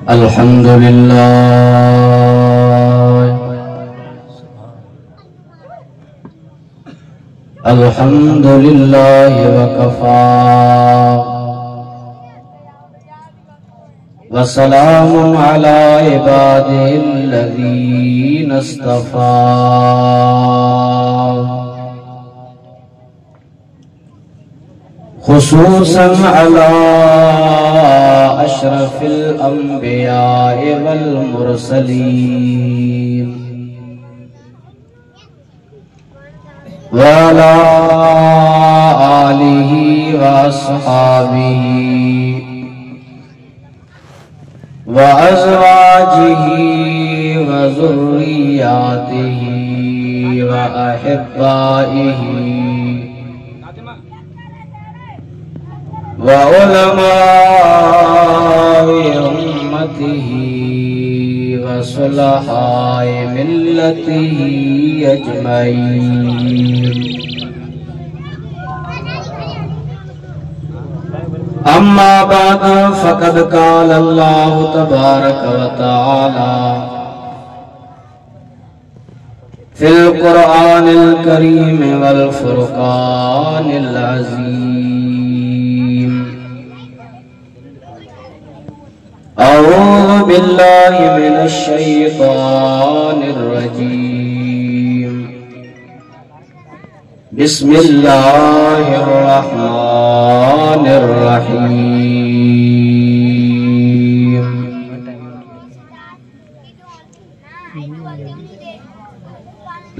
अल्हम्दुलिल्लाह वकफा वसलामुन अला इबादिहिल्लज़ीना इस्तफ़ा खुसूसन अला अशरफिल अंबिया वल मुरसलीन व अला आलिहि व अस्हाबिहि व अज़वाजिहि व ज़ुर्रिय्यातिहि व अहिब्बाइहि व उलमाए उम्मतिही व सुलहाए मिल्लतिही अजमईन। अम्मा बाद फ़क़द क़ाल अल्लाहु तबारक व तआला फ़िल क़ुरआनिल करीम वल फ़ुरक़ानिल अज़ीम। अऊज़ु बिल्लाहि मिनश शैतानिर रजीम। बिस्मिल्लाहिर रहमानिर रहीम।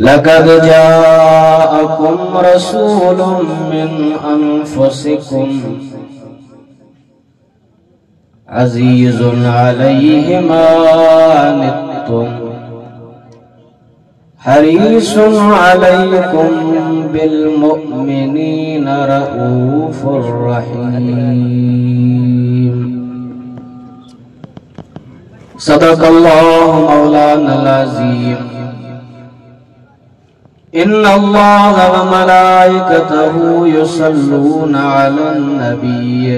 लक़द जाअकुम रसूलुम मिन अनफुसिकुम अज़ीज़ुन अलैहि मा अनित्तुम हरीसुन अलैकुम बिल मुमिनीना रऊफ़ुर रहीम। सदक़ल्लाहु मौलानल अज़ीम। इन्नल्लाह व मलाइकतहु युसल्लूना अलन नबिय्य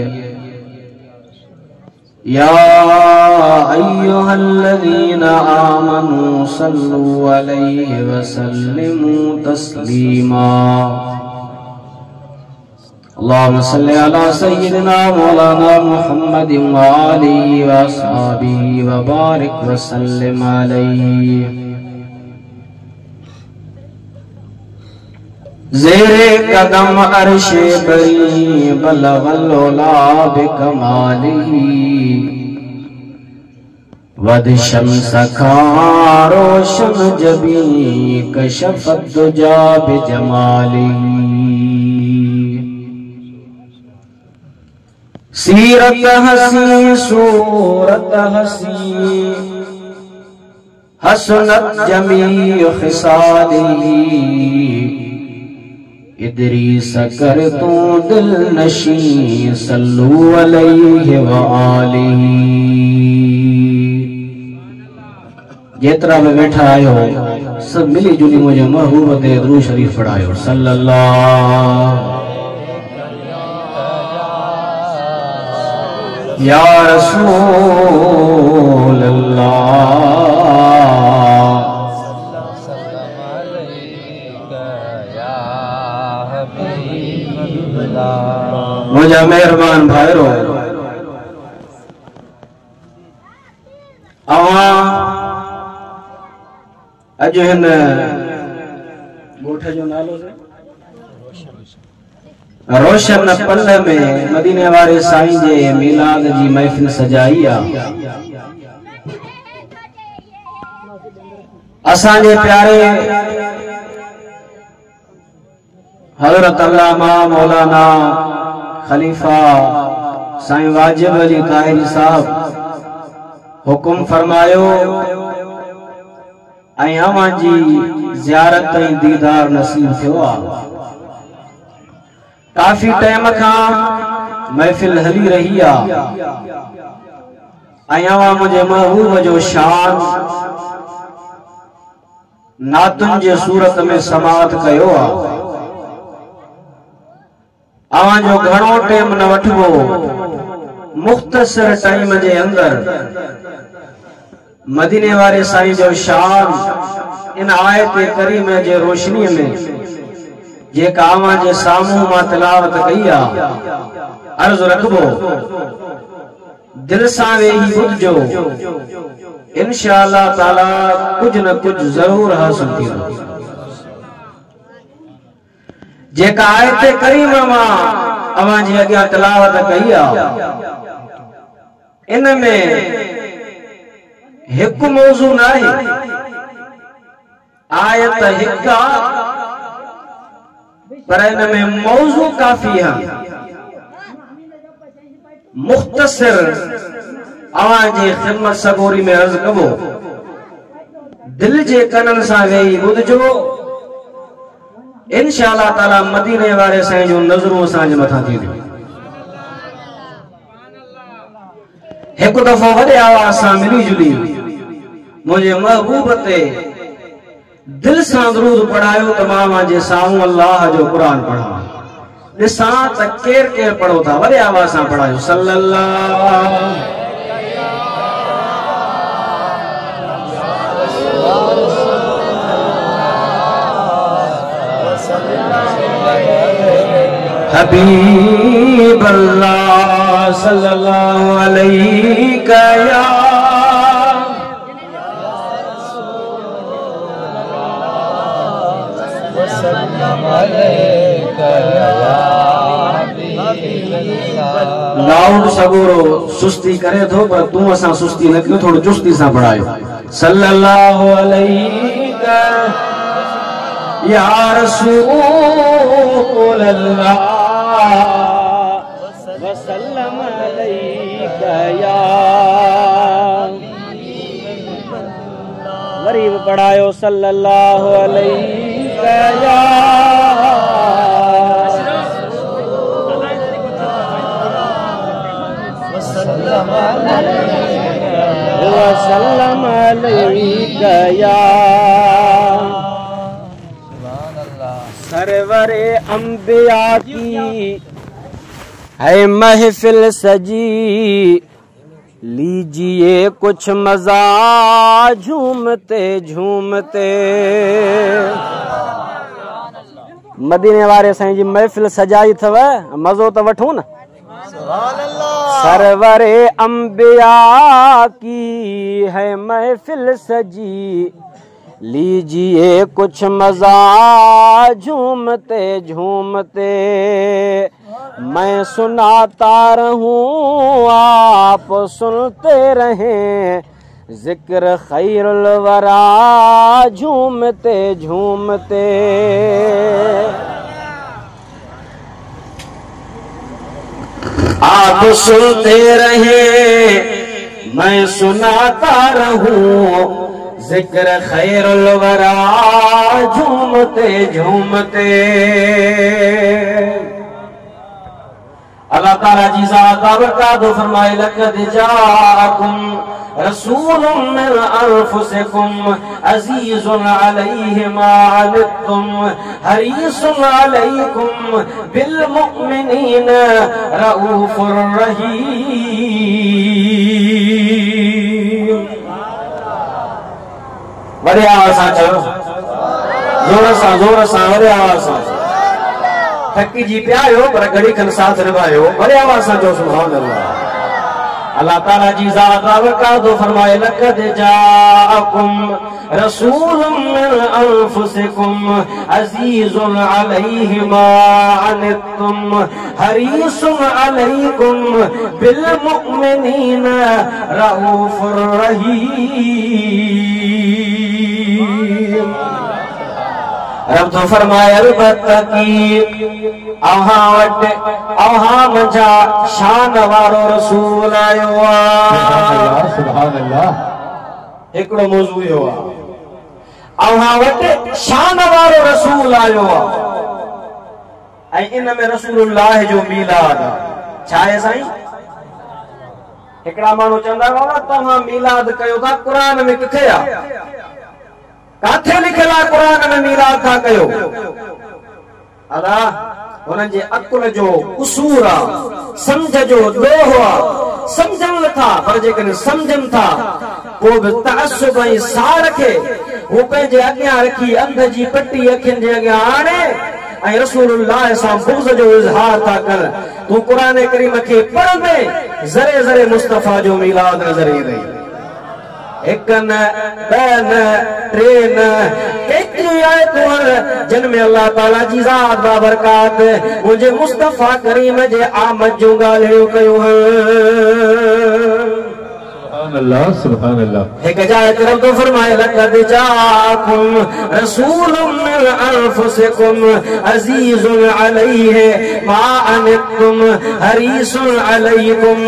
या अय्युहल्लज़ीना आमनू सल्लू अलैहि व सल्लिमू तस्लीमा। अल्लाहुम्मा सल्लि अला सय्यिदिना मौलाना मुहम्मदिन व आलिहि व अस्हाबिहि व बारिक व सल्लिम अलैहि। ज़ेरे कदम अर्शे बरी बलगल उला बिकमालिही वद शम्स का रोशन जबी कशफत दुजा बिजमालिही। सीरत हसी सूरत हसी हसनत जमी खिसालिही इदरीस कर तू दिल नशी सल्लू अलैहि व आलिही। जेतरा में बैठा आयो सब मिली जुली मुझे महबूब ते दुरूद शरीफ पढ़ायो सल्लल्लाहु या रसूल अल्लाह। मुझे मेहरबान भाईरो अज हिन गोठ जो नालो रोशन पल में मदीने वारे साईं जे मिलाद जी महफिल सजाई आ। असांजे प्यारे हज़रत अल्लामा मौलाना खलीफा साईं वाजिब अली ताहिरी साहब हुकुम फरमायो अवां जी ज़ियारत दीदार नसीब थियो आ। काफी टाइम का महफिल हली रही आ। अवां मुझे महबूब जो शान नातुन जे सूरत में समात कयो आ। अवां जो घणो टाइम न वठबो मुख्तसर टाइम जे अंदर मदीने वारे साईं जो शान इन आयत करीम जे रोशनी में जेका आवां जे सामूं मां तिलावत कई आ, अर्ज रखबो दिल सां वेही ॿुधजो, इंशाअल्लाह ताला कुछ न कुछ जरूर हासिल थींदो। जेका आयत करीम मां अवां जे अॻियां तिलावत कई आ, इन में हिकु मौजू न आहे, आयत हिकु आ, पर इन में मौजू काफ़ी है। मुख्तसर अवां जी ख़िदमत सबूरी में अर्ज कबो, दिल जे कनन सां वेही ॿुधजो, इंशाअल्लाह ताला मदीने वारे साईं जो नज़रूं असांजे मथां थींदियूं। हिकु दफ़ो वॾे आवाज़ सां मिली जुली मुझे महबूब ते दिल सां दरूद पढ़ायो त मां जे साम्हूं अल्लाह जो कुरान पढ़ा। ॾिसां त केर केर पढ़ो था, वॾे आवाज़ सां पढ़ायो सल्लल्लाहु हबीब अल्लाह सल्लल्लाहु अलैहि या लाउड सबूरो सुस्ती करे थो, पर तू असां सुस्ती न कयो, थोड़ी चुस्ती सां पढ़ायो सल्लल्लाहु अलैहि या रसूल अल्लाह वसल्लम अलैका या। गरीब पढ़ायो सल्लल्लाहु अलैका या वसल्लम अलैका या। सरवरे अंबिया की है महफिल सजी, लीजिए कुछ मजा झूमते झूमते। मदीने वारे साईं जी महफिल सजाई थव, मज़ो तो वठूं न। सरवरे अंबिया की है महफिल सजी, लीजिए कुछ मजा झूमते झूमते। मैं सुनाता रहूं आप सुनते रहें, जिक्र खैरुल वरा झूमते झूमते। आप सुनते रहें मैं सुनाता रहूं, जिक्र खैरुल वरा झूमते झूमते। अल्लाह ताला जी ज़ात बरकातहू फरमाए लक़द जाअकुम रसूलुम मिन अनफुसिकुम अज़ीज़ुन अलैहि मा अनित्तुम हरीसुन अलैकुम बिल मुमिनीन रऊफुर रहीम। बड़े आवाज़ सां चयो, जोर सां वॾे आवाज़ सां। थकी जी पिया आहियो पर घड़ी खन साथ निभायो, वॾे आवाज़ सां चयो सुभान अल्लाह। अल्लाह ताला जी ज़ात बरकातहू फरमाए लक़द जाअकुम रसूलुम मिन अनफुसिकुम अज़ीज़ुन अलैहि मा अनित्तुम हरीसुन अलैकुम बिल मुमिनीन रऊफुर रहीम। रब तो फरमाए अलबत्ता की अहां वट अहां मजा शान वारो रसूल आयो आ। सुभान अल्लाह। हिकड़ो मौजू यो आ, अहां वट शान वारो रसूल आयो आ, ऐं इन में रसूलुल्लाह जो मीलाद छा आहे साईं? हिकड़ा माण्हू चवंदा हुआ तव्हां मीलाद कयो था, क़ुरान में किथे आ? काथे लिखियल आहे क़ुरान में मीलाद था कयो? अल्लाह उन्हनि जे अकुल जो कुसूर आ, समझ जो ॾोह आ। समझन था, पर जेकॾहिं समझन था को भी तअस्सुब ऐं साह रखे, वो पंहिंजे अॻियां रखी अंध जी पट्टी अखियुनि जे अॻियां आणे ऐं रसूलुल्लाह सां बुग़्ज़ जो इज़हार था कर। तू क़ुरान करीम खे पढ़ंदे ज़रे ज़रे मुस्तफ़ा जो मीलाद नज़र ईंदई। एक न ॿ न टे न केतिरियूं आयतूं जिन में अल्लाह ताला जी ज़ात बाबरकात मुंहिंजे मुस्तफ़ा करीम जे आमद जूं ॻाल्हियूं कयूं। अल्लाह सुभान अल्लाह। एक जाए तरफ तो फरमाए लक़द जाअकुम रसूलुम मिन अनफुसिकुम अज़ीज़ुन अलैहि मा अनित्तुम हरीसुन अलैकुम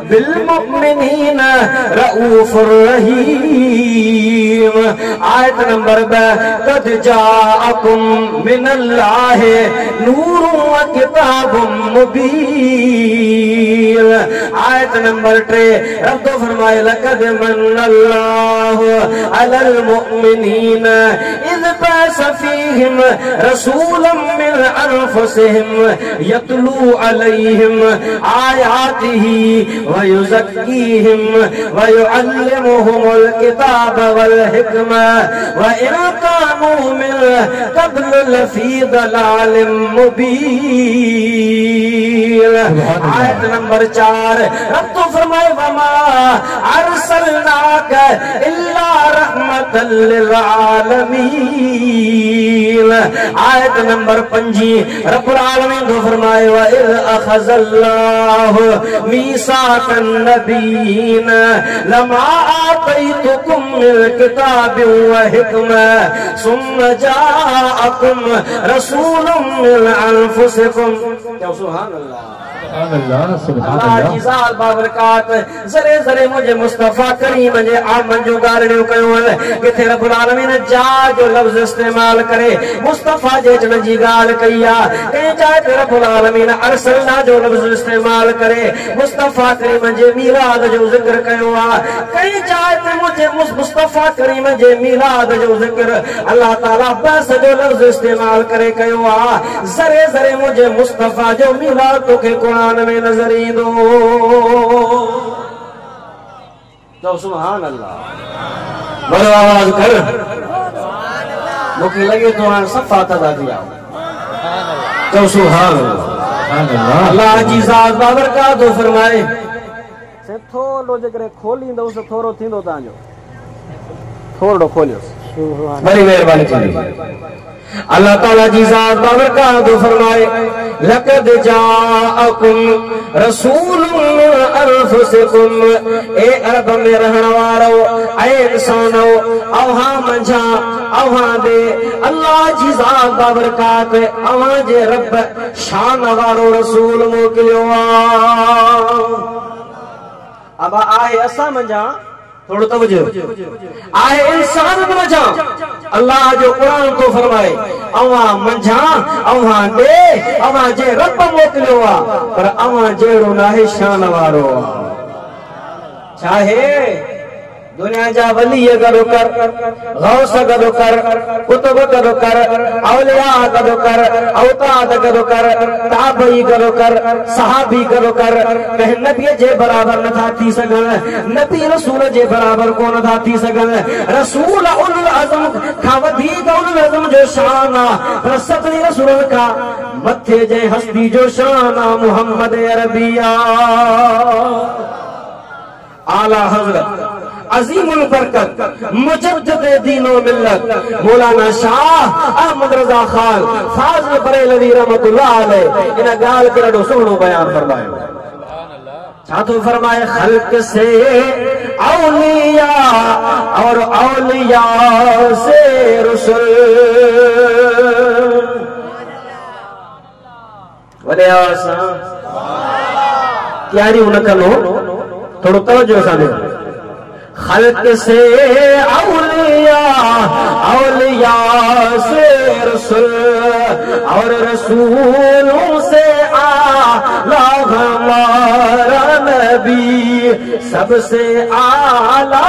बिल मुमिनीना रऊफुर रहीम। आयत नंबर 2 कद जाअकुम मिनल्लाहि नूरुन व किताबुम मुबीन। आयत नंबर 3 रब तो फरमाए लक़द मन्नल्लाहु अलल मुमिनीन इज़ बअस फ़ीहिम रसूलन मिन अनफुसिहिम यतलू अलैहिम आयातिही व युज़क्कीहिम व युअल्लिमुहुमुल किताब वल हिकमा व इन कानू मिन क़ब्ल लफ़ी दलालिम मुबीन। आयत नंबर 4 रब तो फरमाए वमा अर्सलनाका इल्ला रहमतल लिल आलमीन। आयत नंबर 5 रब्बुल आलमीन तो फरमाए व इज़ अख़ज़ल्लाहु मीसाक़न नबिय्यीन लमा आतैतुकुम मिन किताबिन व हिकमा सुम्मा जाअकुम रसूलुम मिन अनफुसिकुम। सुभान अल्लाह। अल्लाह जी ज़ात बाबरकात ज़रे ज़रे मुझे मुस्तफ़ा करीम जे आमद जो ॻाल्हियूं कयूं। किथे रब्बुल आलमीन जा जो लफ़्ज़ इस्तेमाल करे मुस्तफ़ा जे अचण जी ॻाल्हि कई आहे, कंहिं जाइ ते रब्बुल आलमीन अरसलना जो लफ़्ज़ इस्तेमाल करे मुस्तफ़ा करीम जे मीलाद जो ज़िक्र कयो आहे, कंहिं जाइ ते मुझे मुस्तफ़ा करीम जे मीलाद जो ज़िक्र अल्लाह ताला बस जो लफ़्ज़ इस्तेमाल करे कयो आहे। ज़रे ज़रे मुझे मुस्तफ़ा जो मीलाद तोखे क़ुरान में नज़र ईंदो। तो सुभान अल्लाह। बड़ो आवाज़ कर, मूंखे लगे तो हाणे सफ़ा तदा थी आओ। तो सुभान अल्लाह। अल्लाह जी ज़ात बाबरकात फरमाए से थोरो जेकरे खोलींदो से थोरो थींदो तव्हांजो, थोरो खोलियो। बड़ी मेहरबानी थी। अल्लाह ताला जी ज़ात बाबरकात फरमाए लक़द जाअकुम रसूलुन मिन अनफुसिकुम। ए अरब में रहण वारो ऐ इंसानो अव्हां मंझा अव्हां दे अल्लाह जी ज़ात बाबरकात अव्हां जे रब शान वारो रसूल मोकिलियो आहे। अब आहे असां मंझा थोड़ो तवज्जो आहे इंसान मंझा अल्लाह जो कुरान तो फरमाए अवां मंझा अवां दे अवां जे रब मोकिलियो आहे, पर अवां जहिड़ो नाहे शान वारो चाहे दुनिया जा वली गॾु कर, गौस गॾु कर, कुतुब गॾु कर, औलिया गॾु कर, औताद गॾु कर, ताबई गॾु कर, सहाबी गॾु कर, कंहिं नबीअ जे बराबर नथा थी सघनि, नबी रसूल जे बराबर कोन था थी सघनि। रसूल उलुल अज़म खां वधीक उलुल अज़म जो शान आहे, पर सभिनी रसूलनि खां मथे जे हस्ती जो शान आहे मुहम्मद अरबी आला हज़रत अजीमुल बरकत मुजद्दिद दीन व मिल्लत मौलाना शाह अहमद रज़ा खान फाज़िल बरेलवी रहमतुल्लाह अलैह इन ॻाल्हि खे ॾाढो सुहिणो बयान फरमायो। छा तो फरमाए खल्क से औलिया और औलिया से रसूल। वॾे आवाज़ सां तयारी न कनो, थोड़ो तवज्जो सां ॾियो। खल्क से औलिया औलिया से रसूल और रसूलों से आला हमारा नबी सबसे आला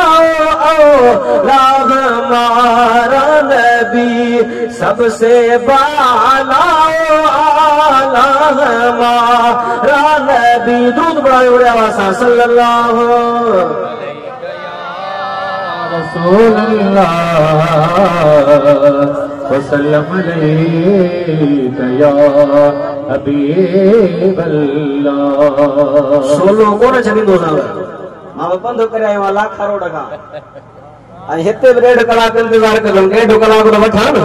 औला हमारा नबी सबसे बाला अल्लाह मारा नबी दूध बड़ाए उड़े आवाज़ सल्लल्लाहु रसूलुल्लाह वसल्लम अलैका या हबीबल्लाह। सोलो कोन छॾींदो सां मां बंदि करे आयो लाख करोड़ खां ऐं हिते बि 1.5 कलाक इंतज़ार कदुमि 1.5 कलाक त वठां न।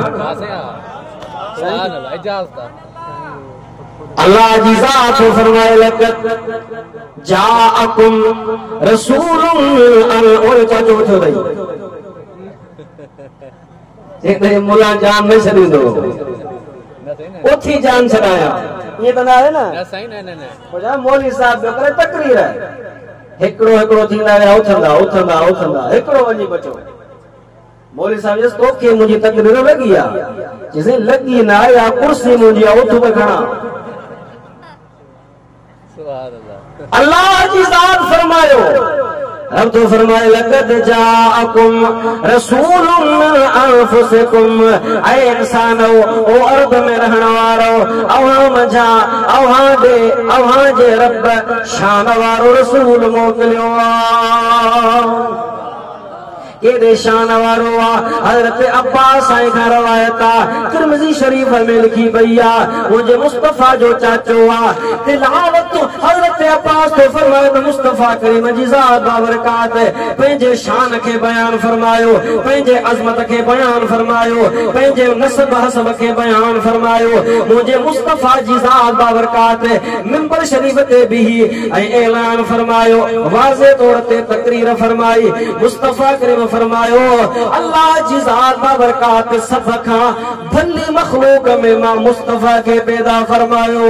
अल्लाह जी ज़ात फरमाए लक़द जाअकुम रसूलुन और चाचो थियो भई एक मुला जान न छॾींदो उथी जान छॾाया ये त न आहे न साईं न मौलवी साहब जो करे तकरीर हिकिड़ो हिकिड़ो थींदा विया उथंदा उथंदा उथंदा हिकिड़ो वञी बचो मौलवी साहब जस तोखे मुंहिंजी तकरीर लॻी आहे जिसे लॻी न आहे या कुर्सी मुंहिंजी आहे उथ बि खणा। अल्लाह जी ज़ात फरमायो रब तो फरमाए लक़द जाअकुम रसूलुन मिन अनफुसिकुम ऐ इंसानो ओ अर्द में रहण वारो अवां मजा अवां जे रब शान वारो रसूल मोकिलियो केॾे शान वारो हज़रत अब्बास साईं खां रवायत तिरमिज़ी शरीफ में लिखी पई मुझे मुस्तफा जो चाचो तिलावत हज़रत अब्बास तो फरमाए त मुस्तफा करीम जी ज़ात बाबरकात पंहिंजे शान के बयान फरमायो पंहिंजे अज़मत के बयान फरमायो पंहिंजे नसब हसब के बयान फरमायो मुझे मुस्तफा जी ज़ात बाबरकात मिंबर शरीफ ते बिही ऐं ऐलान फरमायो वाज़े तौर ते तकरीर फरमाई मुस्तफा करीम फरमायो अल्लाह जी ज़ात बाबरकात सब खां भली मखलूक में मां मुस्तफा के पैदा फरमायो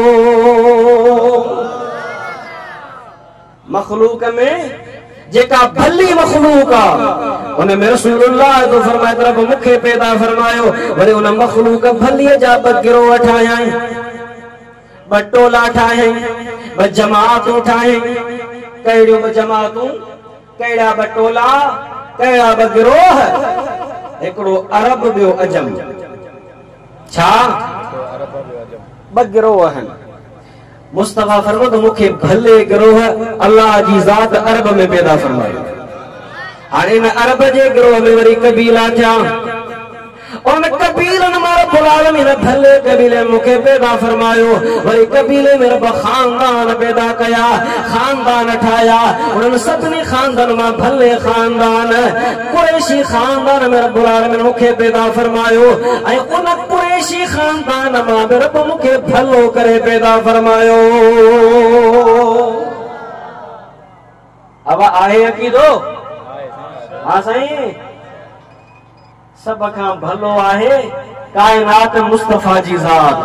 मखलूक में जेका भली मखलूक उन में रसूलुल्लाह तो फरमाए तरफ मुखे पैदा फरमायो वरी उन मखलूक भली जा गिरोह ठाया टोला ठाहे जमातूं ठाहे कहिड़ियूं जमातूं कहिड़ा टोला कहिड़ा गिरोह हिकिड़ो अरब ॿियो अजम छा गिरोह आहिनि मुस्तफा फरमायो त मूंखे भले गिरोह अल्लाह जी ज़ात अरब में पैदा फरमायो हाणे इन अरब जे गिरोह में वरी कबीला थिया उन कबीलन में रब्बुल आलमीन भले कबीले मूंखे पैदा फरमायो वरी कबीले में रब खानदान पैदा कया खानदान ठाया उन्हनि सभिनी खानदान में भले खानदान कुरैशी खानदान में रब्बुल आलमीन मूंखे पैदा फरमायो ऐं उन कुरैशी खानदान में बि रब मूंखे भलो करे पैदा फरमायो। अब आहे अक़ीदो हाँ साईं सब खां भलो आहे कायनात मुस्तफा जी ज़ात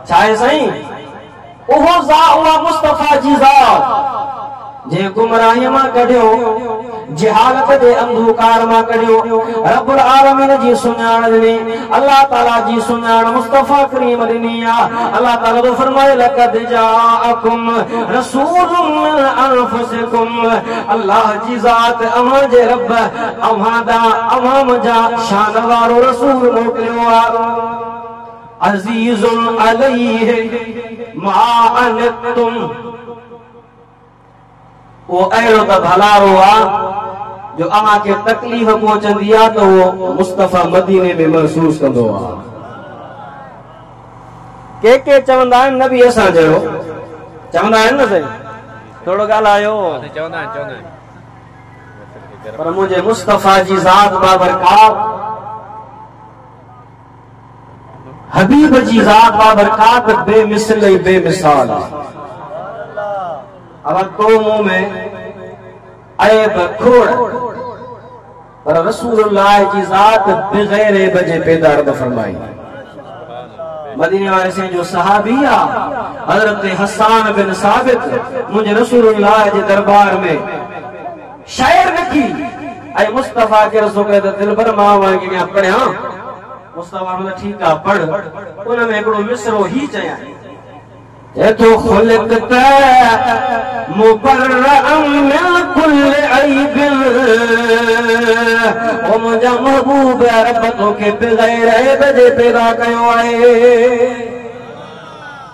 छा आहे साईं उहो उहा मुस्तफा जी ज़ात जे गुमराही मां कढियो जहालत जे अंधकार मां कढियो रब्बुल आलमीन जी सुञाण ॾिनी अल्लाह ताला जी सुञाण मुस्तफा करीम ॾिनी अल्लाह ताला तो फरमाए लक़द जाअकुम रसूलुन मिन अनफुसिकुम अल्लाह जी ज़ात अव्हां जे रब अव्हां मुंहिंजा शान वारो रसूल मोकिलियो अज़ीज़ुन अलैहि मा अनतुम वो अहिड़ो त भलारो जो अव्हां खे तकलीफ़ पहुचंदी तो वो मुस्तफा मदीने में महसूस कंदो के चवंदा आहिनि नबी असां जहिड़ो चवंदा आहिनि न साईं थोड़ो ॻाल्हायो पर मुंहिंजे मुस्तफा जी ज़ात बाबरकात हबीब जी ज़ात बाबरकात बेमिसल बेमिसाल अब तो मुंह में ऐब खोड़ पर रसूलुल्लाह की ज़ात बगैर ऐब जे पैदा रब फरमाई मदीने वाले से जो सहाबिया हजरत हसन बिन साबित मुझे रसूलुल्लाह के दरबार में शायर लिखी ऐ मुस्तफा के रसूल के दिल भर मां के पढ़िया मुस्तफा ने ठीक है पढ़ उन में एकड़ो मिसरो ही चया तो खुलकता मुबर्रअम मिन कुल्ल ऐब ओ मुंहिंजा महबूब रब तोखे बग़ैर ऐब जे पैदा कयो आहे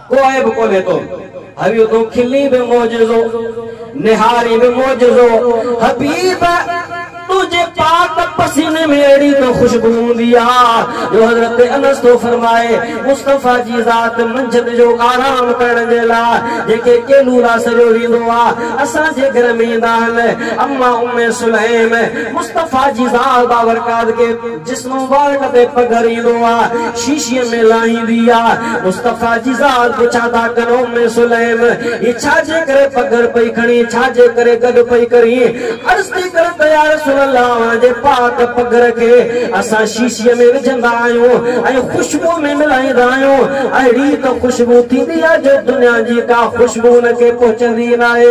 को ऐब कोने तो हबीब तो खिली बि मौजज़ो निहारी बि मौजज़ो हबीब तुझे पाक पसीने में अड़ी तो खुशबू हूंदी आहे जो हज़रत अनस तो फरमाए मुस्तफ़ा जी ज़ात मंझंदि जो आराम करण जे लाइ जेके केलूला सॼो वींदो आहे असांजे घर में ईंदा आहिनि अम्मा उम्मे सुलैम मुस्तफ़ा जी ज़ात बाबरकात के जिस्म मुबारक ते पघर ईंदो आहे शीशीअ में लाहींदी आहे मुस्तफ़ा जी ज़ात पुछा था कनि उम्मे सुलैम ही छाजे करे पघर पई खणी छाजे करे गॾु पई करी अर्ज़ थी करे तयार अल्लाह जे पाक पघर के असा शीशीअ में विझंदा आहियूं ऐं खुशबू में मिलाईंदा आहियूं अहिड़ी तो खुशबू थींदी आहे जो दुनिया जी का खुशबू न के पहुचंदी न आहे।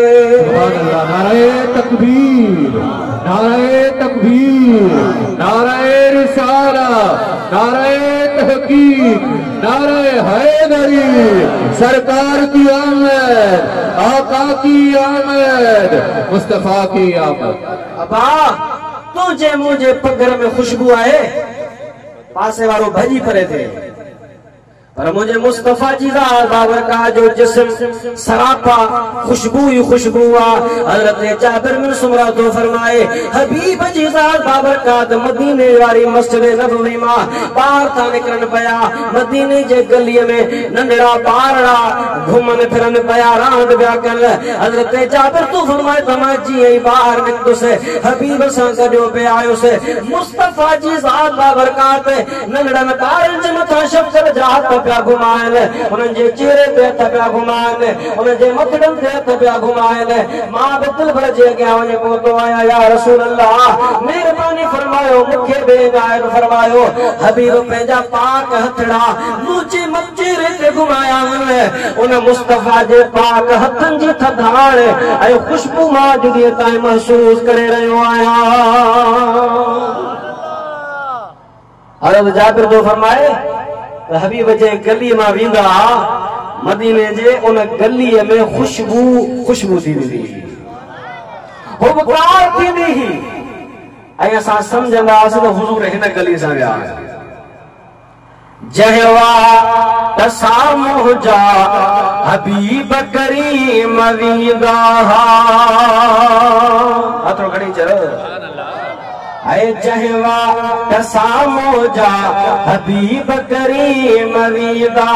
नारे तकबीर, नारे तकबीर, नारे रिसाला, नारे तहकीक, नारे हैदरी, सरकार की आमद, आका की आमद, मुस्तफा की आमद। अबा तुझे मुझे पघर में खुशबू आए पासे वारो भजी परे थे पर मुझे मुस्तफ़ा जी ज़ात बाबरकात जो जिस्म सरापा खुशबू ही खुशबू आहे। हज़रत जाबिर बिन सुमरा तो फरमाए हबीब जी ज़ात बाबरकात मदीने वारी मस्जिद नबवी मां ॿाहिरि था निकिरनि पिया मदीने जे गलीअ में नंढड़ा ॿारड़ा घुमनि फिरनि पिया रांदि पिया कनि। हज़रत जाबिर तो फरमाए त मां जीअं ई ॿाहिरि निकितुसि हबीब सां गॾियो पिया आयुसि मुस्तफ़ा जी ज़ात बाबरकात नंढड़नि ॿारनि जे मथां शफ़क़त जा हथ पिया घुमाइनि उन्हनि जे चेहरे ते हथ पिया घुमाइनि उन्हनि जे मथड़नि ते हथ पिया घुमाइनि। मां बि दिलि भर जे अॻियां वञी पहुतो आहियां या रसूल अल्लाह महिरबानी फरमायो मूंखे बि इनायत फरमायो। हबीब पंहिंजा पाक हथड़ा मुंहिंजे चेहरे ते घुमाया आहिनि उन मुस्तफ़ा जे पाक हथनि जी थधाण ऐं खुशबू मां जुड़ीअ ताईं महसूस करे रहियो आहियां। हज़रत जाबिर तो फरमाए हबीब जे गली मां वेंदा मदीने जे उन गलीअ में खुशबू थींदी हो बुकार थींदी ऐं असां सम्झंदासीं त हुज़ूर हिन गली सां विया जहवा तसामो जा हबीब करीम वेंदा हथो खणी चलो जहवा तसामो जा हबीब करीम वेंदा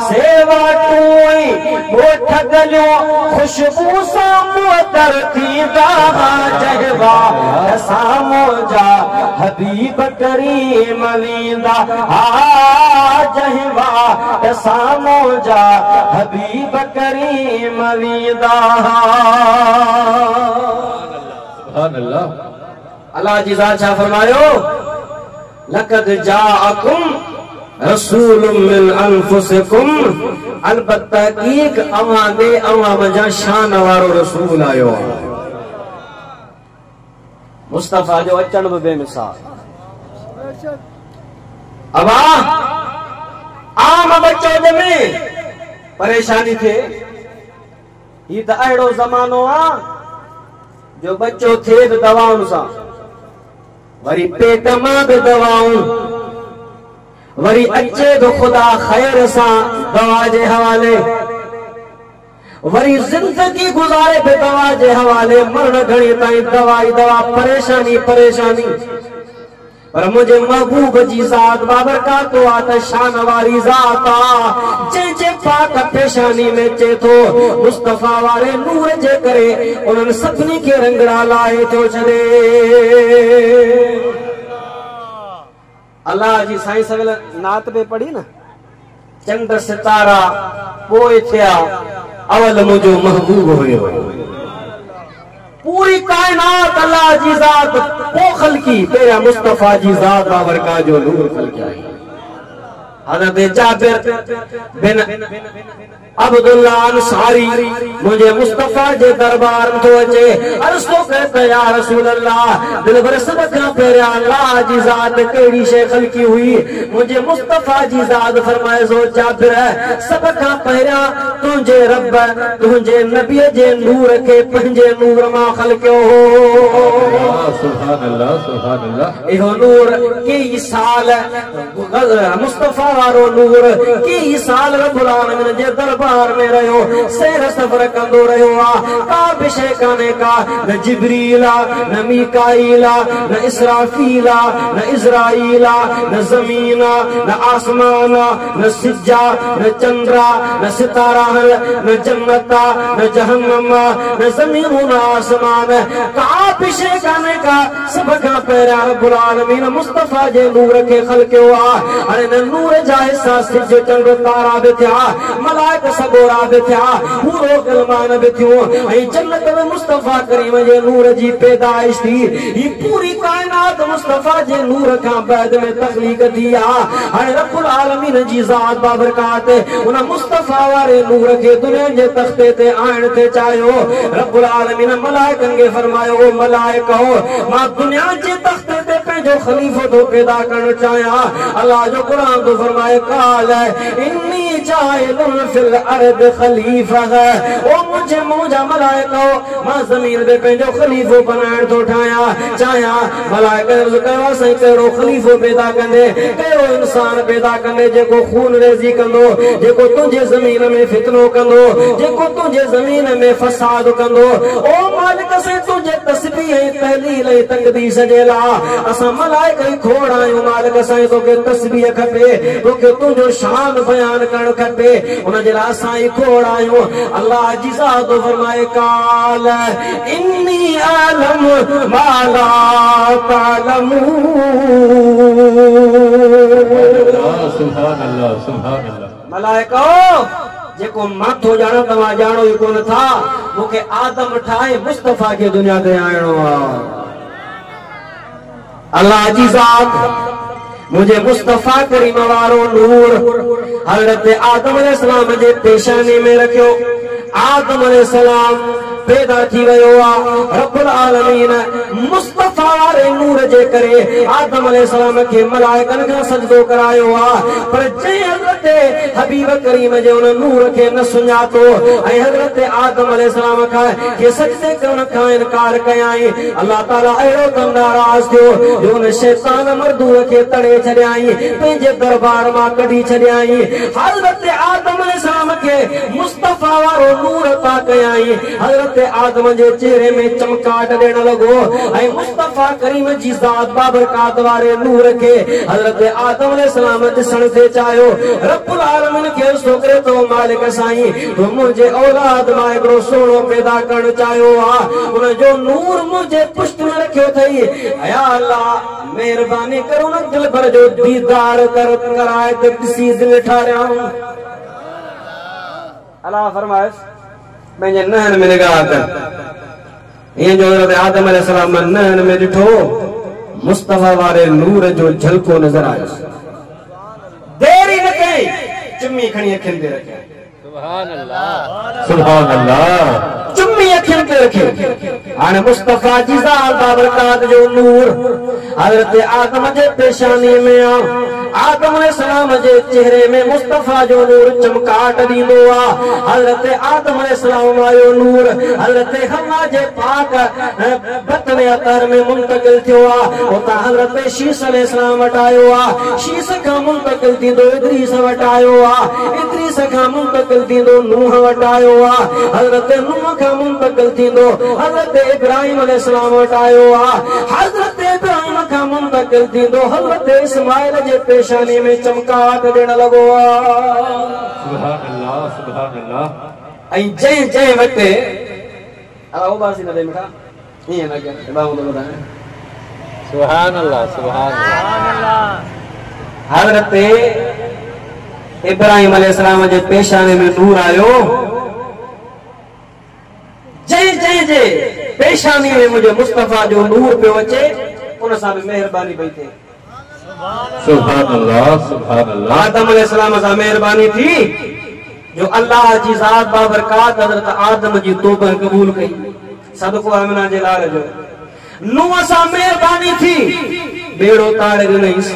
सेवा टूई गोठ गलियो खुशबू सां मुअतर थींदा जहवा तसामो जा हबीब करीम वेंदा जहवा तसामो जा हबीब करीम वेंदा। अल्लाह जी ज़ात छा फरमायो लक़द जाअकुम रसूलुम मिन अनफुसिकुम अलबत्ता तहक़ीक़ अवां दे अवां मजा शान वारो रसूल आयो मुस्तफ़ा जो अचण बि बेमिसाल। अबा आम बच्चो में परेशानी थे ही त अहिड़ो ज़मानो आहे जो बच्चो थे तो दवाउन सां वरी पेट मां भी दवाऊं वरी अचे तो खुदा खैर सां दवा जे हवाले वरी जिंदगी गुजारे पे दवा जे हवाले मरण घणी ताईं दवाई दवा परेशानी परेशानी पर मुझे महबूब जी ज़ात बाबरकात तो शान वारी ज़ात जे पाक पेशानी में चे तो मुस्तफ़ा वाले नूर जे करे उन्हनि सभिनी खे रंगड़ा लाए थो छॾे। अल्लाह जी साईं सगल नात पे पढ़ी न चंड सितारा पोइ थिया अवल मुझो महबूब हुयो पूरी कायनात अल्लाह जी ज़ात पोखल की तेरा मुस्तफ़ा जी ज़ात बाबरकात जो नूर खलकी आई। हज़रत जाबिर बिन अब्दुल्ला अंसारी मुझे मुस्तफ़ा जे दरबार में तो अचे अर्ज़ तो करे या रसूल अल्लाह दिल भर सब खां पहिरियां अल्लाह जी ज़ात कहिड़ी शइ खलकी हुई मुझे मुस्तफ़ा जी ज़ात फरमाए सो जाबिर सब खां पहिरियां तुंहिंजे रब तुंहिंजे नबीअ जे नूर खे पंहिंजे नूर मां खलकियो हो। सुभान अल्लाह सुभान अल्लाह। इहो नूर कई साल मुस्तफा वारो नूर कई साल रब्बुल आलमीन जे दरबार में रहो, सैर सफर कंदो रहो आ। का भी शै काने का, न जिब्रीला न मीकाईला न इसराफीला न इज़राईला न जमीना न आसमाना न सिज्जा न चंद्रा न सितारा न जन्नता न जहन्नमा न जमीन न आसमान। का भी शै काने का, सब का पैरा रब्बुल आलमीन मुस्तफा जे नूर के खलक्यो आ। अरे न नूर जा हिस्सा सिज चंड तारा बि थिया, मलाइक सगोरा बि थिया, पूरो ग़लमान बि थियो। ऐं जन्नत में मुस्तफा करीम जे नूर जी पैदाइश थी। ही पूरी कायनात मुस्तफा जे नूर खां बाद में तख्लीक थी आ। हाणे रब्बुल आलमीन जी ज़ात बाबरकात उन मुस्तफा वारे नूर के दुनिया जे तख्ते ते आणण ते चाहियो। रब्बुल आलमीन मलाइकन के फरमायो, ओ मलाइको मां दुनिया जे तख्ते ते पंहिंजो खलीफो तो पैदा करण चाहियां। अल्लाह जो कुरान तो फरमाए, काल इन्नी जाइलुन फिल अर्द खलीफा। ओ मुझे मलाइको मां ज़मीन ते पंहिंजो खलीफो बनाइण तो चाहियां। मलाइका अर्ज़ कयो, असां कहिड़ो खलीफो पैदा कंदे, कहिड़ो इंसान पैदा कंदे जेको खून रेज़ी कंदो, जेको तुंहिंजे ज़मीन में फितनो कंदो, जेको तुंहिंजे ज़मीन में फसाद कंदो। ओ मालिक से तुंहिंजे तस्बीह ऐं तहलील ऐं तक़दीस जे लाइ असां मलाइका ई खोड़ आहियूं। मालिक साईं तोखे तस्बीह खपे, तोखे तुंहिंजो शान बयान करणु खपे, उन जे लाइ असां ई खोड़ आहियूं। अल्लाह जी ज़ात फरमाए, काल इन्नी आलम मा ला तालमून। सुभान अल्लाह सुभान अल्लाह। मलाइको जेको माथो ॼाणो तव्हां ॼाणो ई कोन था। मूंखे आदम ठाहे मुस्तफा के दुनिया ते आणो आहे। अल्लाह जी ज़ात मुझे मुस्तफा करीम वारो नूर हज़रत आदम अलैहिस्सलाम जे पेशानी में रखियो। आदम अलैहिस्सलाम पैदा थी वियो आहे। रब्बुल आलमीन मुस्तफा वारे नूर जे करे आदम अलैहिस्सलाम खे मलाइकन खां सजदो करायो आहे। पर जंहिं हज़रत हबीब करीम जे उन नूर खे न सुञातो ऐं हज़रत आदम अलैहिस्सलाम खे सजदे करण खां इनकार कयाई, अल्लाह ताला अहिड़ो त नाराज़ थियो जो उन शैतान मर्दूर खे तड़े छॾियाई, पंहिंजे दरबार मां कढी छॾियाई। हज़रत आदम अलैहिस्सलाम खे मुस्तफा वारो नूर अता कयाई। हज़रत आदम जे चेहरे में चमकाट ॾियण लॻो ऐं मुस्तफा करीम जी ज़ात बाबरकात वारे नूर खे हज़रत आदम अलैहिस्सलाम ॾिसण ते चाहियो। रब्बुल आलमीन खे सोकरे तो मालिक साईं तो मुंहिंजे औलाद मां हिकिड़ो सोनो पैदा करणु चाहियो आहे। उन जो नूर मुंहिंजे पुष्ट में रखियो अथई। या अल्लाह महिरबानी करो न दिल भर जो दीदार कराए त ॾिसी दिलि ठारियां। अल्लाह फरमाए, पंहिंजे नहन में निगाह कर। ईअं जो हज़रत आदम अलैहिस्सलाम नहन में ॾिठो, मुस्तफा वारे नूर जो झलको नज़र आयो। देरी न कई, चुम्मी खणी अखियुनि ते रखिया। सुभान अल्लाह सुभान अल्लाह। चुम्मी अखियुनि ते रखियो। हाणे मुस्तफा जी ज़ात बाबरकात जो नूर हज़रत आदम जे पेशानी में आ। आदम अलैहिस्सलाम जे चेहरे में मुस्तफा जो नूर चमकाट ॾींदो आहे। हज़रत आदम अलैहिस्सलाम वारो नूर हज़रत हवा जे पाक बतन अतर में मुंतकिल थियो आहे। उतां हज़रत शीस अलैहिस्सलाम वटि आयो आहे। शीस खां मुंतकिल थींदो इद्रीस वटि आयो आहे। इद्रीस खां मुंतकिल थींदो नूह वटि आयो आहे। हज़रत नूह खां मुंतकिल थींदो हज़रत इब्राहिम अलैहिस्सलाम वटि आयो आहे। हज़रत इब्राहिम खां मुंतकिल थींदो हज़रत इस्माइल जे पेशानी में चमकाट ॾियण लॻो आहे। सुभान अल्लाह सुभान अल्लाह। ऐं जंहिं जंहिं वटि अलाह बासी न ॾे मिठा ईअं न कयो बाबू तो ॿुधाए। सुभान अल्लाह सुभान अल्लाह। हज़रत इब्राहिम अलैहिस्सलाम जे पेशानी में नूर आयो। जंहिं जंहिं जे पेशानी में मुंहिंजे मुस्तफा जो नूर पियो अचे, उन सां बि महिरबानी पई थिए। सुभान अल्लाह सुभान अल्लाह। आदम अलैहिस्सलाम सां महिरबानी थी जो अल्लाह जी ज़ात बाबरकात हज़रत आदम जी तौबा क़बूल कई। सदको आमिना जे लाल जो। नूह सां महिरबानी थी, बेड़ो तारे ॾिनईंसि।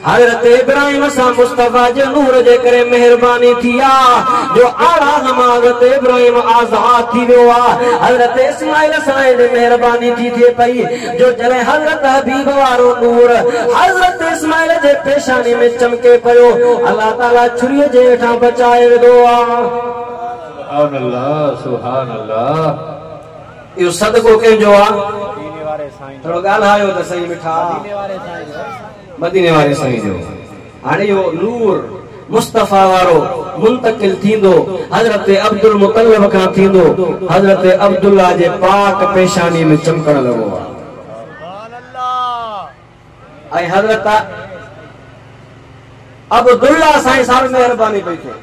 हजरत इब्राहिम सा मुस्तफा जे नूर जे करे मेहरबानी थिया जो आला हजरत इब्राहिम आजाद थी वियो आ। हजरत इस्माइल सा मेहरबानी थी थे पई जो जरे हजरत हबीब वारो नूर हजरत इस्माइल जे पेशानी में चमके पयो अल्लाह ताला छुरी जे हेठा बचाए वियो आ। सुभान अल्लाह सुभान अल्लाह। यो सदको कंहिंजो आ? थोड़ो ॻाल्हायो त सही मिठा। मदीने वारे साईं जो। हाणे यो नूर मुस्तफा वारो मुंतकिल थींदो हजरत अब्दुल मुतल्लिब खां थींदो हजरत अब्दुल्ला जे पाक पेशानी में चमकण लॻो आहे। ऐं हजरत अब्दुल्ला साईं साहब मेहरबानी पई थिए।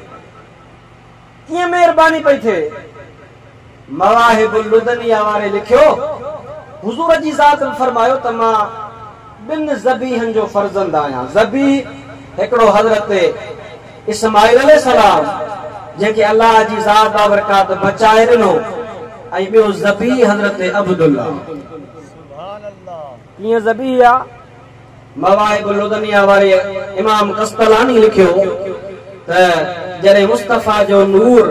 कीअं मेहरबानी पई थिए? मवाहिबुल लुदनिया वारे लिखियो हुजूर जी ज़ात फरमायो त मां बिन ज़बीहन जो फर्जंद आहियां। ज़बी हिकिड़ो हजरत इस्माइल अलैहिस्सलाम जेके अल्लाह जी ज़ात बाबरकात बचाए ॾिनो ऐं ॿियो ज़बी हजरत अब्दुल्ला। कीअं ज़बी आ? मवाहिबुल लुदनिया वारे इमाम कस्तलानी लिखियो त जॾहिं मुस्तफा जो नूर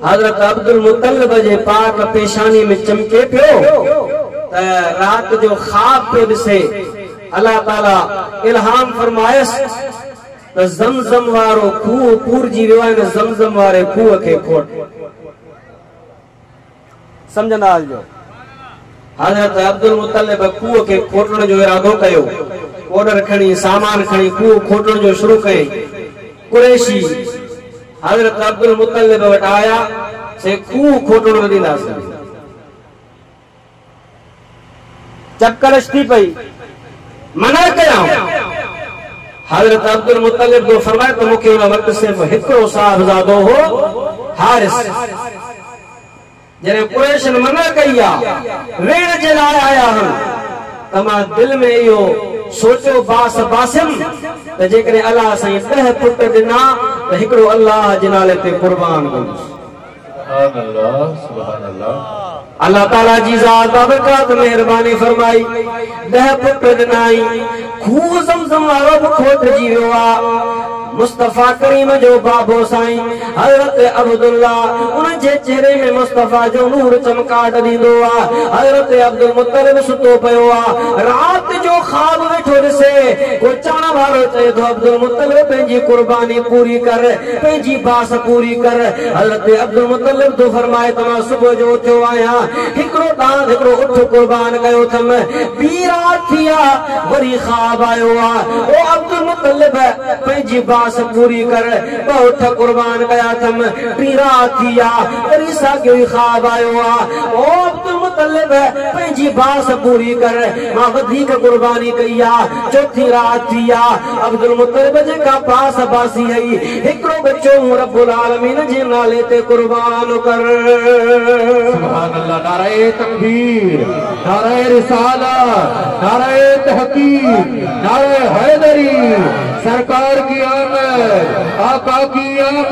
हजरत अब्दुल मुतल्लिब जे पाक पेशानी में चमके पियो त रात जो ख्वाब पे ॾिसे अल्लाह ताला इल्हाम फरमायस त ज़मज़म वारो खूह पूरजी वियो आहे न ज़मज़म वारे खूह खे खोट। समझंदा हलजो। हजरत अब्दुल मुतल्लिब खूह खे खोटण जो इरादो कयो। ऑर्डर खणी सामान खणी खूह खोटण जो शुरू कई। कुरैशी हजरत अब्दुल मुतल्लिब वटि आया से खूह खोटण न ॾींदासीं। चक्करश थी पई मना कयां। हजरत अब्दुल मुतल्लिब को फरमाया तो मूंखे उन वक़्त सिर्फ हिकिड़ो साहिबजादो हो हारिस। जॾहिं कुरैश मना कई आहे वेण जे लाइ आया आहिनि त मां दिलि में इहो सोचियो बासिम त जेकॾहिं अल्लाह साईं 10 पुट ॾिना त हिकिड़ो अल्लाह जे नाले ते कुर्बान कंदुसि। सुभान अल्लाह सुभान अल्लाह। अल्लाह ताला जी ज़ात बाबरकात मेहरबानी फरमाई 10 पुट ॾिनाई। खूह ज़मज़म वारो बि खोटजी वियो आहे। मुस्तफा करीम जो बाबो साईं हजरत अब्दुल्ला उन जे चेहरे में मुस्तफा जो नूर चमकाट ॾींदो आहे। हजरत अब्दुल मुतल्लिब सुतो पियो आहे। रात जो ख्वाब वेठो ॾिसे को चवण वारो चए थो अब्दुल मुतल्लिब पंहिंजी कुर्बानी पूरी कर पंहिंजी बास पूरी कर। हजरत अब्दुल मुतल्लिब तो फरमाए त मां सुबुह जो उथियो आहियां हिकिड़ो दांद हिकिड़ो उठ कुर्बान कयो अथमि। ॿी रात थी आहे वरी ख्वाब आयो आहे ओ अब्दुल मुतल्लिब पंहिंजी बास पूरी कर ॿ उठ कुर्बान कया अथमि। ॿी रात थी आहे वरी साॻियो ई ख्वाब आयो आहे ओ अब्दुल मुतल्लिब पंहिंजी बास पूरी कर मां वधीक कुर्बानी कई आहे। चौथी रात थी आहे अब्दुल मुतल्लिब जेका पास बासी हुई हिकिड़ो बच्चो रब्बुल आलमीन जे नाले ते कुर्बान कर। सुभान अल्लाह। नारे तकबीर नारे रिसालत नारे तहकीक नारे हैदरी। सरकार की आमद आका की आमद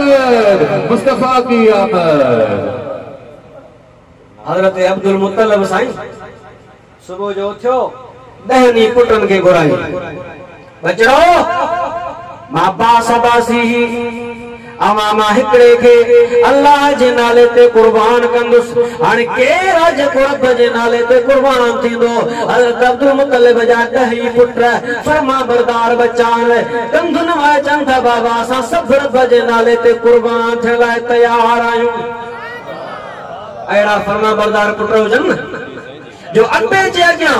मुस्तफा की आमद। हजरत अब्दुल मुतल्लिब साईं सुबुह जो उथियो 10 पुटनि खे घुराई। बचड़ो मां बास बासी अमामा हिकड़े के अल्लाह जे नाले ते कुर्बान कंदुसि। हाणे केरु आहे जेको रब जे नाले ते कुर्बान थींदो? हज़रत अब्दुल मुतल्लिब जा 10 पुट फरमा बरदार बच्चा कंधुनि वाए चवनि था बाबा असां सभु रब जे नाले ते कुर्बान थियण लाइ तयार आहियूं। अहिड़ा फरमा बरदार पुट हुजनि जो अब्बे जे अॻियां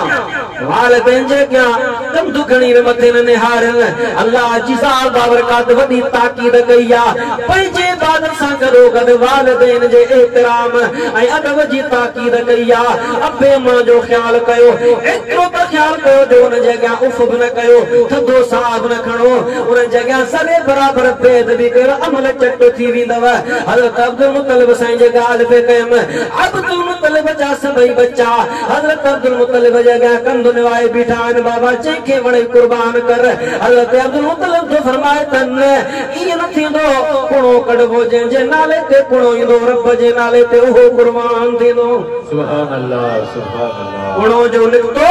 वालिदैन जे अॻियां कंधु खणी मथे न निहारनि। अल्लाह जी ज़ात बाबरकात वॾी ताकीद कई आहे पंहिंजे इबादत सां गॾोगॾु वालिदैन जे एतिराम ऐं अदब जी ताकीद कई आहे। अब्बे मां जो ख़्यालु कयो एतिरो त ख़्यालु कयो जो उन जे अॻियां उफ़ बि न कयो थधो साहु न खणो उन जे अॻियां सरे बराबरि बेदबी कयो अमल चट थी वेंदव। हज़रत अब्दुल मुतल्लिब साईं जे ॻाल्हि पे कयमि अब्दुल मुतल्लिब जा सभई बच्चा हज़रत अब्दुल मुतल्लिब जे अॻियां कंधु निवाए बीठा आहिनि। बाबा जंहिंखे वणे कुर्बान कर। हज़रत अब्दुल मुतल्लिब जो फरमाए त न ईअं न थींदो कुणो कढबो जंहिंजे नाले ते कुणो ईंदो रब जे नाले ते उहो कुर्बान थींदो। सुभान अल्लाह सुभान अल्लाह। कुणो जो निकितो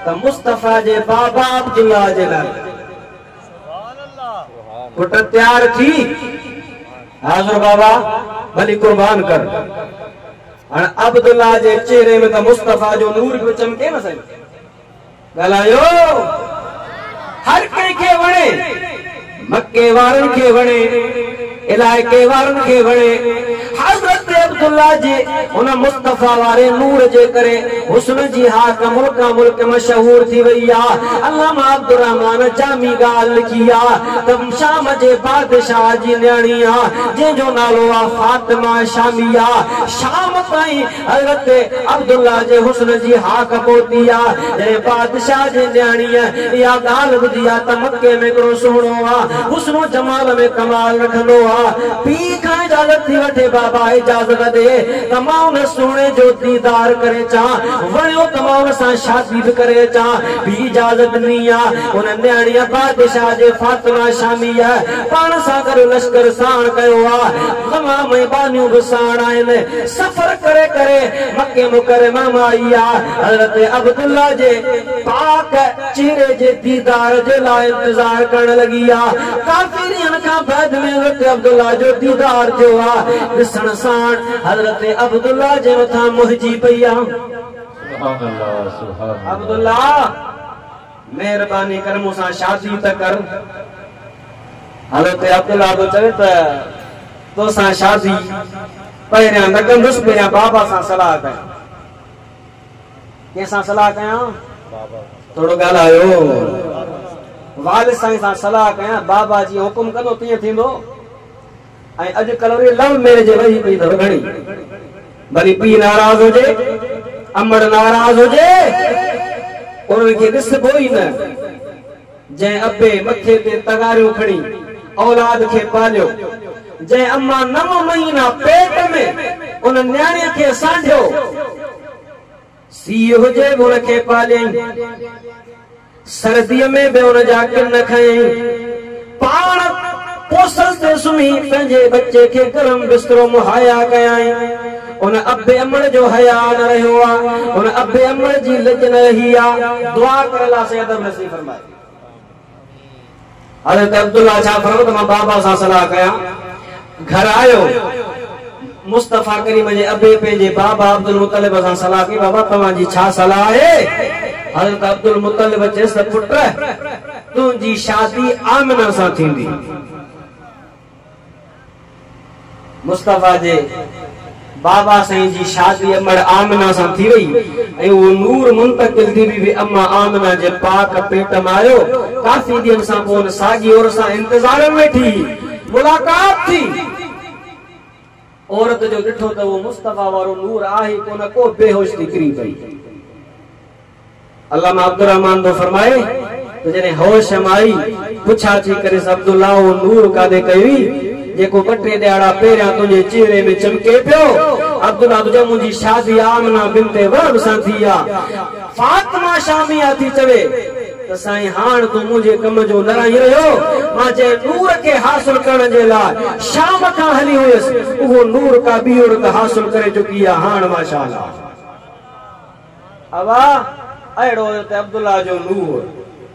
त मुस्तफा जे बाबा अब्दुल्ला जे नाले पुट तैयार थी हाज़िर बाबा भली कुर्बान कर। हाणे अब्दुल्ला जे चेहरे में त मुस्तफा जो नूर पियो चमके न साईं। ॻाल्हायो हर कंहिंखे वणे, मक्के वारनि खे वणे, इलाइके वारनि खे वणे। हज़रत अब्दुल्ला जी उन मुस्तफा वारे नूर जे करे हुस्न जी हाक मुल्का मुल्क मशहूर थी वई आहे। अल्लामा अब्दुर रहमान जामी ॻाल्हि लिखी आहे त शाम जे बादशाह जी न्याणी आहे जंहिंजो नालो आहे फातिमा शामिया। शाम ताईं हज़रत अब्दुल्ला जे हुस्न जी हाक पहुती आहे। जॾहिं बादशाह जी न्याणीअ इहा ॻाल्हि ॿुधी आहे त मके में हिकिड़ो सुहिणो आहे, हुस्नो जमाल में कमाल रखंदो आहे। पीउ खां इजाज़त थी वठे बाबा इजाज़त दे त मां उन सुहिणे जो दीदार करे अचां, वणियो त मां उन सां शादी बि करे अचां। पीउ इजाज़त ॾिनी आहे। उन न्याणीअ बादशाह जे फातिमा शामीअ पाण सां गॾु लश्कर साण कयो आहे। तमामु महिबानियूं बि साण आहिनि। सफ़र करे करे मके मुकरमा मां आई आहे। हज़रत अब्दुल्ला जे पाक चेहरे जे दीदार जे लाइ इंतज़ार करण लॻी आहे। काफ़ी ॾींहंनि खां बाद में हज़रत अब्दुल्ला जो दीदार थियो आहे। ॾिसण साण हज़रत अब्दुल्ला जे मथां मुहिजी पई आहे। सुभान अल्लाह, सुभान अल्लाह। अब्दुल्ला मेहरबानी कर मूंसां शादी त कर। हज़रत अब्दुल्ला तो चवे त तोसां शादी पहिरियां न कंदुसि, पहिरियां बाबा सां सलाह कयां। कंहिंसां सलाह कयां? थोरो ॻाल्हायो। वालिद साईं सां सलाह कयां, बाबा जी हुकुम कंदो तीअं थींदो। ऐं अॼुकल्ह वरी लव मैरिज वही पई अथव घणी। भली पीउ नाराज़ हुजे, अमड़ नाराज़ हुजे, उन्हनि खे ॾिसबो ई न। जंहिं अबे मथे ते तगारियूं खणी औलाद खे पालियो, जंहिं अम्मा 9 महीना पेट में उन न्याणीअ खे सांढियो, सीउ हुजे बि उनखे पालियईं, सर्दीअ में बि उनजा किन खयईं, पाण पोसल ते सुम्ही पंहिंजे बच्चे खे गरम बिस्तरो मुहैया कयाईं। उन अबे अमड़ जो हया न रहियो आहे, उन अबे अमड़ जी लज न रही आहे। दुआ कर अल्लाह से अदब नसीब फरमाए। हज़रत अब्दुल्ला छा फरमायो त मां बाबा सां सलाह कयां। घर आयो, मुस्तफा करीम जे अबे पंहिंजे बाबा अब्दुल मुतलिब सां सलाह कई। बाबा तव्हांजी छा सलाह आहे? हज़रत अब्दुल मुतलिब चयसि त पुट तुंहिंजी शादी आमिना सां थींदी। मुस्तफा जे बाबा साईं जी शादी अमड़ आमिना सां थी वई ऐं उहो नूर मुंतकिल थी बि अम्मा आमिना जे पाक पेट में आयो। काफ़ी ॾींहंनि सां पोइ साॻी औरत सां इंतज़ार में वेठी, मुलाक़ात थी। औरत जो ॾिठो त उहो मुस्तफा वारो नूर आहे कोन, को बेहोश थी किरी पई। अल्लामा अब्दुर रहमान तो फरमाए त जॾहिं होश में आई पुछा थी करे अब्दुल्ला उहो नूर काॾे कई जेको 2-3 ॾियारा पहिरियां तुंहिंजे चेहरे में चमके पियो? अब्दुल्ला तुंहिंजी मुंहिंजी शादी आमिना बिनते वहब सां थी आहे। फातिमा शामिया थी चवे त साईं हाण तूं मुंहिंजे कम जो न रही रहियो। मां जे नूर खे हासिल करण जे लाइ शाम खां हली हुयसि, उहो नूर का ॿी औरत हासिल करे चुकी आहे। हाण माशाअल्लाह अवा अहिड़ो त अब्दुल्ला जो नूर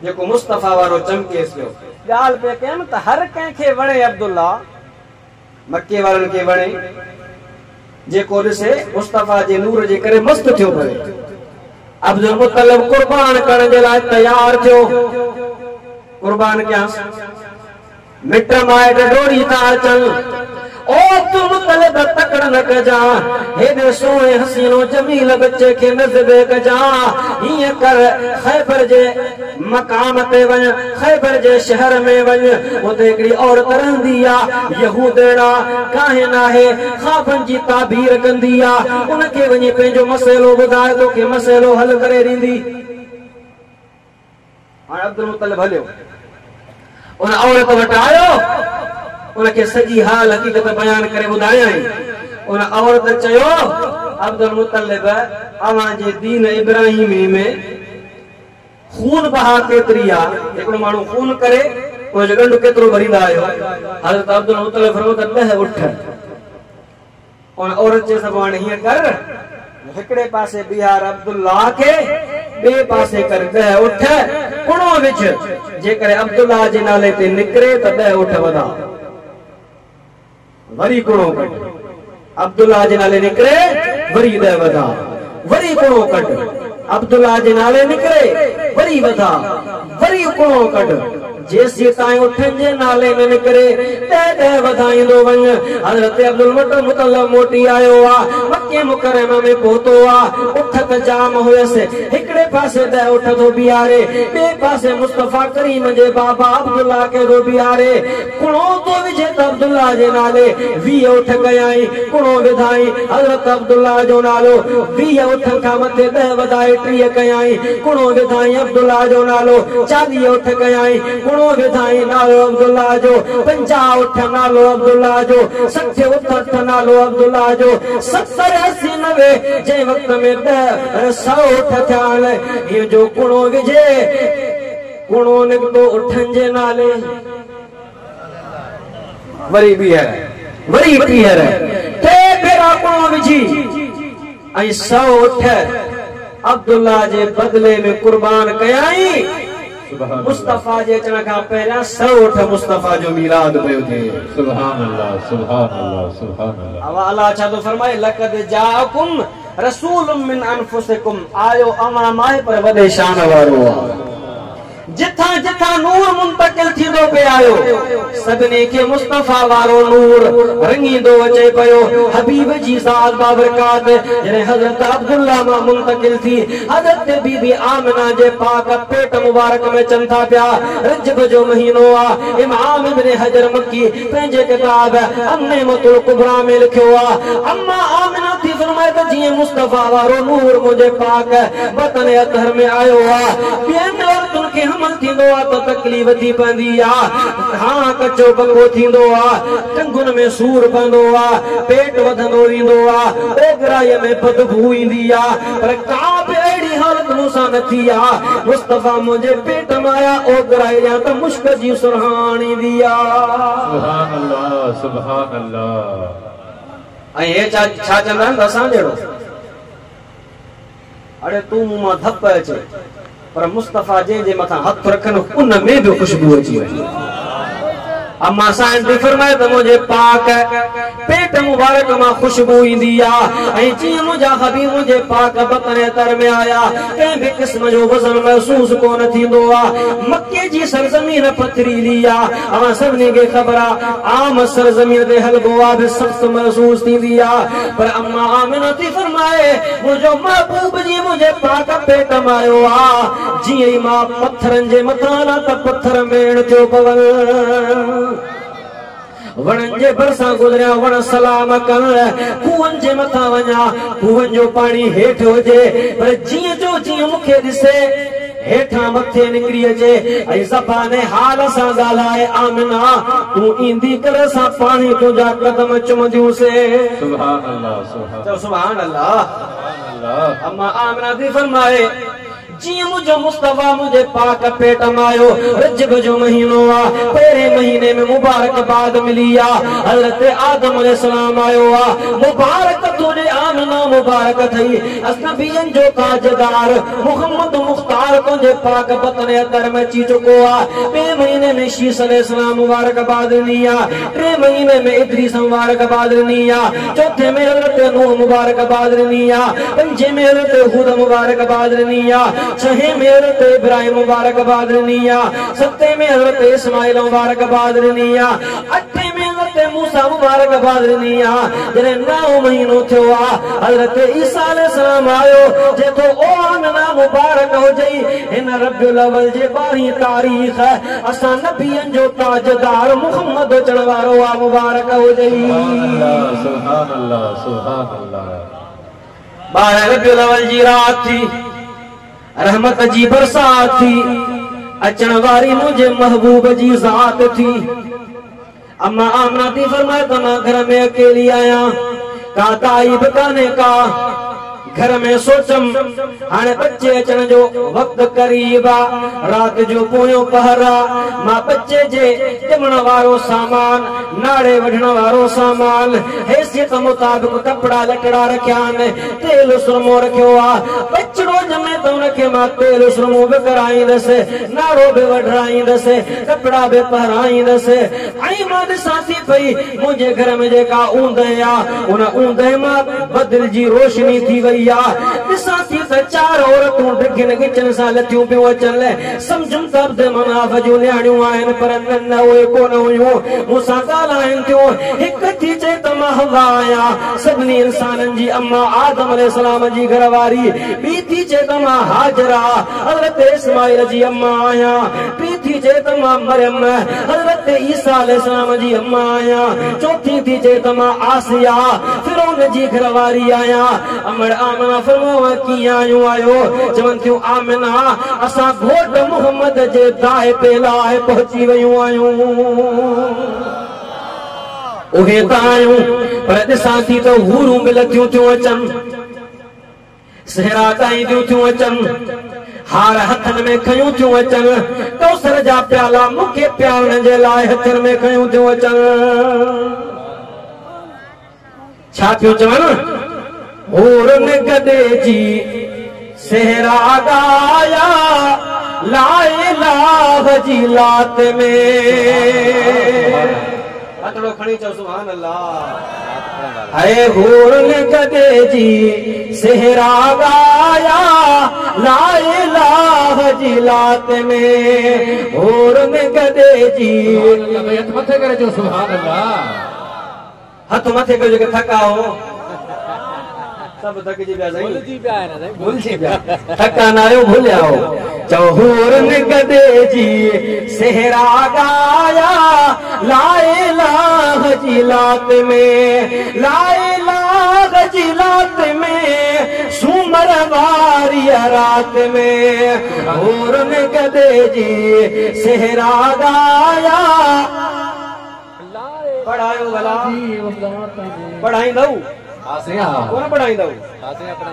जेको मुस्तफा वारो चमकेसि पियो। ॻाल्हि पिया कयमि त हर कंहिंखे वणे अब्दुल्ला, मके वारनि खे वणे, जेको ॾिसे मुस्तफा जे नूर जे करे मस्त थियो पए। अब्दुल मुतलिब कुर्बान करण जे लाइ तयार थियो। कुर्बान कयांसि, मिट माइट डोरी था अचनि। ओ अब्दुल मुतलिब तकड़ न कजा, हेॾे सोहे हसीनो जमील बच्चे खे नज़बे कजा। हीअं कर खैबर जे मकाम ते वञ, खैबर जे शहर में वञ, उते हिकिड़ी औरत रहंदी आहे, यहूदड़ा काहिन आहे, ख्वाबनि जी ताबीर कंदी आहे। उनखे वञी पंहिंजो मसइलो ॿुधाए, तोखे मसइलो हल करे ॾींदी। हाणे अब्दुल मुतलिब हलियो, उन औरत वटि आयो, उनखे सॼी हाल हक़ीक़त बयान करे ॿुधायई। उन औरत चयो अब्दुल मुतलिब अवां जे दीन इब्राहिमी में खून बहा केतिरी आहे? हिकिड़ो माण्हू खून करे उनजो ॻंढ केतिरो भरींदा आहियो? हज़रत अब्दुल मुतलिब फरमायो त 10 उठ। उन औरत चए सभु हाणे हीअं कर, हिकिड़े पासे बिहार अब्दुल्ला खे, ॿिए पासे कर 10 उठ, कुणो विझ। जेकर अब्दुल्ला जे नाले ते निकरे त 10 उठ वधा वरी कुणो कट अब्दुल्ला जे नाले निकरे वरी 10 वधा वरी कुणो कट अब्दुल्ला जे नाले निकरे वरी वधा वरी कुणो कट जेसी ताई उठन जे नाले में निकरे ते वधाईंदो वण हजरत अब्दुल मुतल्लब मोटी आयो आ मक्के मुकरमा में पहुतो आ उठत जाम होयस एकड़े पासे ते उठतो बिहारे बे पासे मुस्तफा करीम जे बाबा अब्दुल्ला के दो बिहारे कुणो तो विजे अब्दुल्ला जे नाले 20 उठ गयाई कुणो विधाई हजरत अब्दुल्ला जो नालो 20 उठ का मथे 10 वधाई 30 कयाई कुणो विधाई अब्दुल्ला जो नालो 40 उठ गयाई कुणो विधाई नालो अब्दुल्ला जो 50 उठ नालो अब्दुल्ला जो 60 उठ नालो अब्दुल्ला जो 70 80 90 जे वक्त में 100 उठ थियाल ये जो कुणो विजे कुणो निकतो उठन जे नाले वरी भी है वरी भी है ते फेरा कुणो विजी आई 100 उठ अब्दुल्ला जे बदले में कुर्बान कयाई मुस्तफा जे अचण खां पहिरियां 100 उठ मुस्तफा जो मिलाद पयो थे सुभान अल्लाह सुभान अल्लाह सुभान अल्लाह। अब अल्लाह छा तो फरमाए लक़द जाअकुम रसूलुम मिन अनफुसिकुम आयो अमा माए पर वडे शान वारो जिथा जिथा नूर मुंतकिल थींदो पे आयो सदने के मुस्तफा वारो नूर रंगींदो अचे पयो हबीब जी ज़ात बाबरकात जने हजरत अब्दुल्ला मा मुंतकिल थी हजरत बीबी आमिना जे पाक पेट मुबारक में चंथा पिया रजब जो महीनो आ इमाम इब्न हजर मक्की पंहिंजे किताब अन्नेमतुल कुबरा में लिखियो आ अम्मा आमिना थी फरमाए त जीअं मुस्तफा वारो नूर मुझे पाक बतन अतहर में आयो आ ॿियनि औरतुनि खे हमल थींदो आ तो तकलीफ थी पवंदी आ हां कचो पंगो थींदो आ टंगुन में सूर पवंदो आ पेट वधंदो वेंदो आ ओगराईअ में बदबू ईंदी आ पर का बि अहिड़ी हालत मूंसां न थी आ मुस्तफा मुंहिंजे पेट में आया ओगराई जा त मुश्क जी सुरहान ईंदी आ सुभान अल्लाह सुभान अल्लाह। ऐं हे छा चवंदा आहिनि असां जहिड़ो अरे तूं मूं मां धप अचे पर मुस्तफा जे मथा हथ रखन उन में भी खुशबू अची वई अम्मा साईं ने फरमाया त मुझे पाक पेट मुबारक मां खुशबू ईंदी आ ऐं जीअं मुंहिंजा हबीब मुझे पाक बतन तर में आया कंहिं भी किस्म जो वज़न महसूस कोन थींदो आ मक्के जी सरजमीन पथरीली आ अवां सभिनी खे ख़बर आ आम सरजमीन ते हलबो आ बि सख्त महसूस थींदी आ पर अम्मा आमिना थी फरमाए मुंहिंजो महबूब जी मुझे पाक पेट में आयो आ जीअं ई मां पत्थरनि जे मथां न त पत्थर मेण थियो पवल वणन जे बरसा गुजरिया वण सलाम कर कुवन जे मथा वञा कुवन जो पानी हेठ हुजे पर जीअं जो जीअं मूंखे ॾिसे हेठां मथे निकिरी अचे ऐं ज़बाने हाल सां ॻाल्हाए आमिना तूं ईंदी कर सां पाणी तुंहिंजा कदम चुमंदियूंसीं सुभान अल्लाह सुभान अल्लाह। अम्मा आमिना थी फरमाए जी मुझे मुस्तफा मुझे पाक पेट में आयो रजब जो महीनो आ पहिरे महीने में मुबारकबाद मिली आ हजरत आदम अलैहिस्सलाम आयो आ मुबारक तुझे आमिना मुबारक थई असनबियन जो ताजदार मोहम्मद मुख्तार तुझे पाक बतन अतर में ची चुको आ बे महीने में शीस अलैहिस्सलाम मुबारकबाद नी आ टे महीने में इदरीस मुबारकबाद नी आ चौथे में हजरत नूह मुबारकबाद नी आ पंजे में हजरत हूद मुबारकबाद नी आ छहे में हजरत इब्राहिम मुबारकबाद निया सत्ते में हजरत इस्माइल मुबारकबाद निया अठे में हजरत मूसा मुबारकबाद निया जने 9 महीनो थियो आ हजरत ईसा अलैहिस्सलाम आयो जेको ओ आमिना मुबारक हो जई इन रब्बुल अव्वल जे 12 तारीख असा नबियन जो ताजदार मोहम्मद अचण वारो आ मुबारक हो जई सुभान अल्लाह सुभान अल्लाह। 12 रब्बुल अव्वल जी रात थी रहमत जी बरसात थी अचण वारी मुझे महबूब जी ज़ात थी अम्मा आमना थी फरमाए तो मैं घर में अकेली आया का ताइब काने का घर में सोचम हाणे बच्चे अचण जो वक्त करीब आ रात जो पोयो पहरा मां बच्चे जे जमण वारो सामान नाड़े वढण वारो सामान हैसियत मुताबिक कपड़ा लटड़ा रखिया आहिनि तेल सुरमो रखियो आ बचड़ो जमे त उनखे मां तेल सुरमो बि कराईंदसि नाड़ो बि वढाईंदसि कपड़ा बि पहराईंदसि ऐं मां ॾिसां थी पई मुंहिंजे घर में जेका ऊंदहि आ उन ऊंदहि मां बदल जी रोशनी थी वई आ ॾिसां थी त चार औरतूं ढिघिन गिचन सां लथियूं पियूं अचनि सम्झुम त अब्द मनाफ जूं न्याणियूं आहिनि पर न उहे कोन हुयूं मूंसां ॻाल्हाइनि थियूं हिकु थी चए त मां हवा आहियां सभिनी इंसाननि जी अम्मा आदम अलैहिस्सलाम जी घरवारी ॿी थी चए त मां हाजरा हज़रत इस्माइल जी अम्मा आहियां टी थी चए त मां मरियम हज़रत ईसा अलैहिस्सलाम जी अम्मा आहियां चौथी थी चए त मां आसिया फिरौन जी घरवारी आहियां अमर आमना फरमावा कीअं आहियूं आयो चवनि थियूं आमिना असां घोट मुहम्मद जे दाए ते लाइ पहुची वियूं आहियूं उहे त आहियूं पर ॾिसां थी त हूरूं बि लथियूं थियूं अचनि सहरा ॻाईंदियूं थियूं अचनि हार हथनि में खयूं थियूं अचनि कौसर जा प्याला मूंखे प्यारण जे लाइ हथनि में खयूं थियूं अचनि छा थियूं चवनि हूरन गदे जी सहरा ॻाया लाए लाह जी लात में हथड़ो खणी चओ सुभान अल्लाह है हूरन गदे जी सहरा ॻाया लाए लाह जी लात में हूरन गदे जी हथ मथे करे चओ सुभान अल्लाह हथ मथे कयो जेके थका हो सब थक जी पिया भुल जी पिया है ना भूल जी पिया थका ना आयो भूलिया हो चौहूरन गदे जी सहरा ॻाया लाए लाह जी लात में लाए लाह जी लात में सूमर वारी रात में हूरन गदे जी सहरा ॻाया पढ़ायो भला पढ़ाई दऊ कौन पढ़ाई दऊ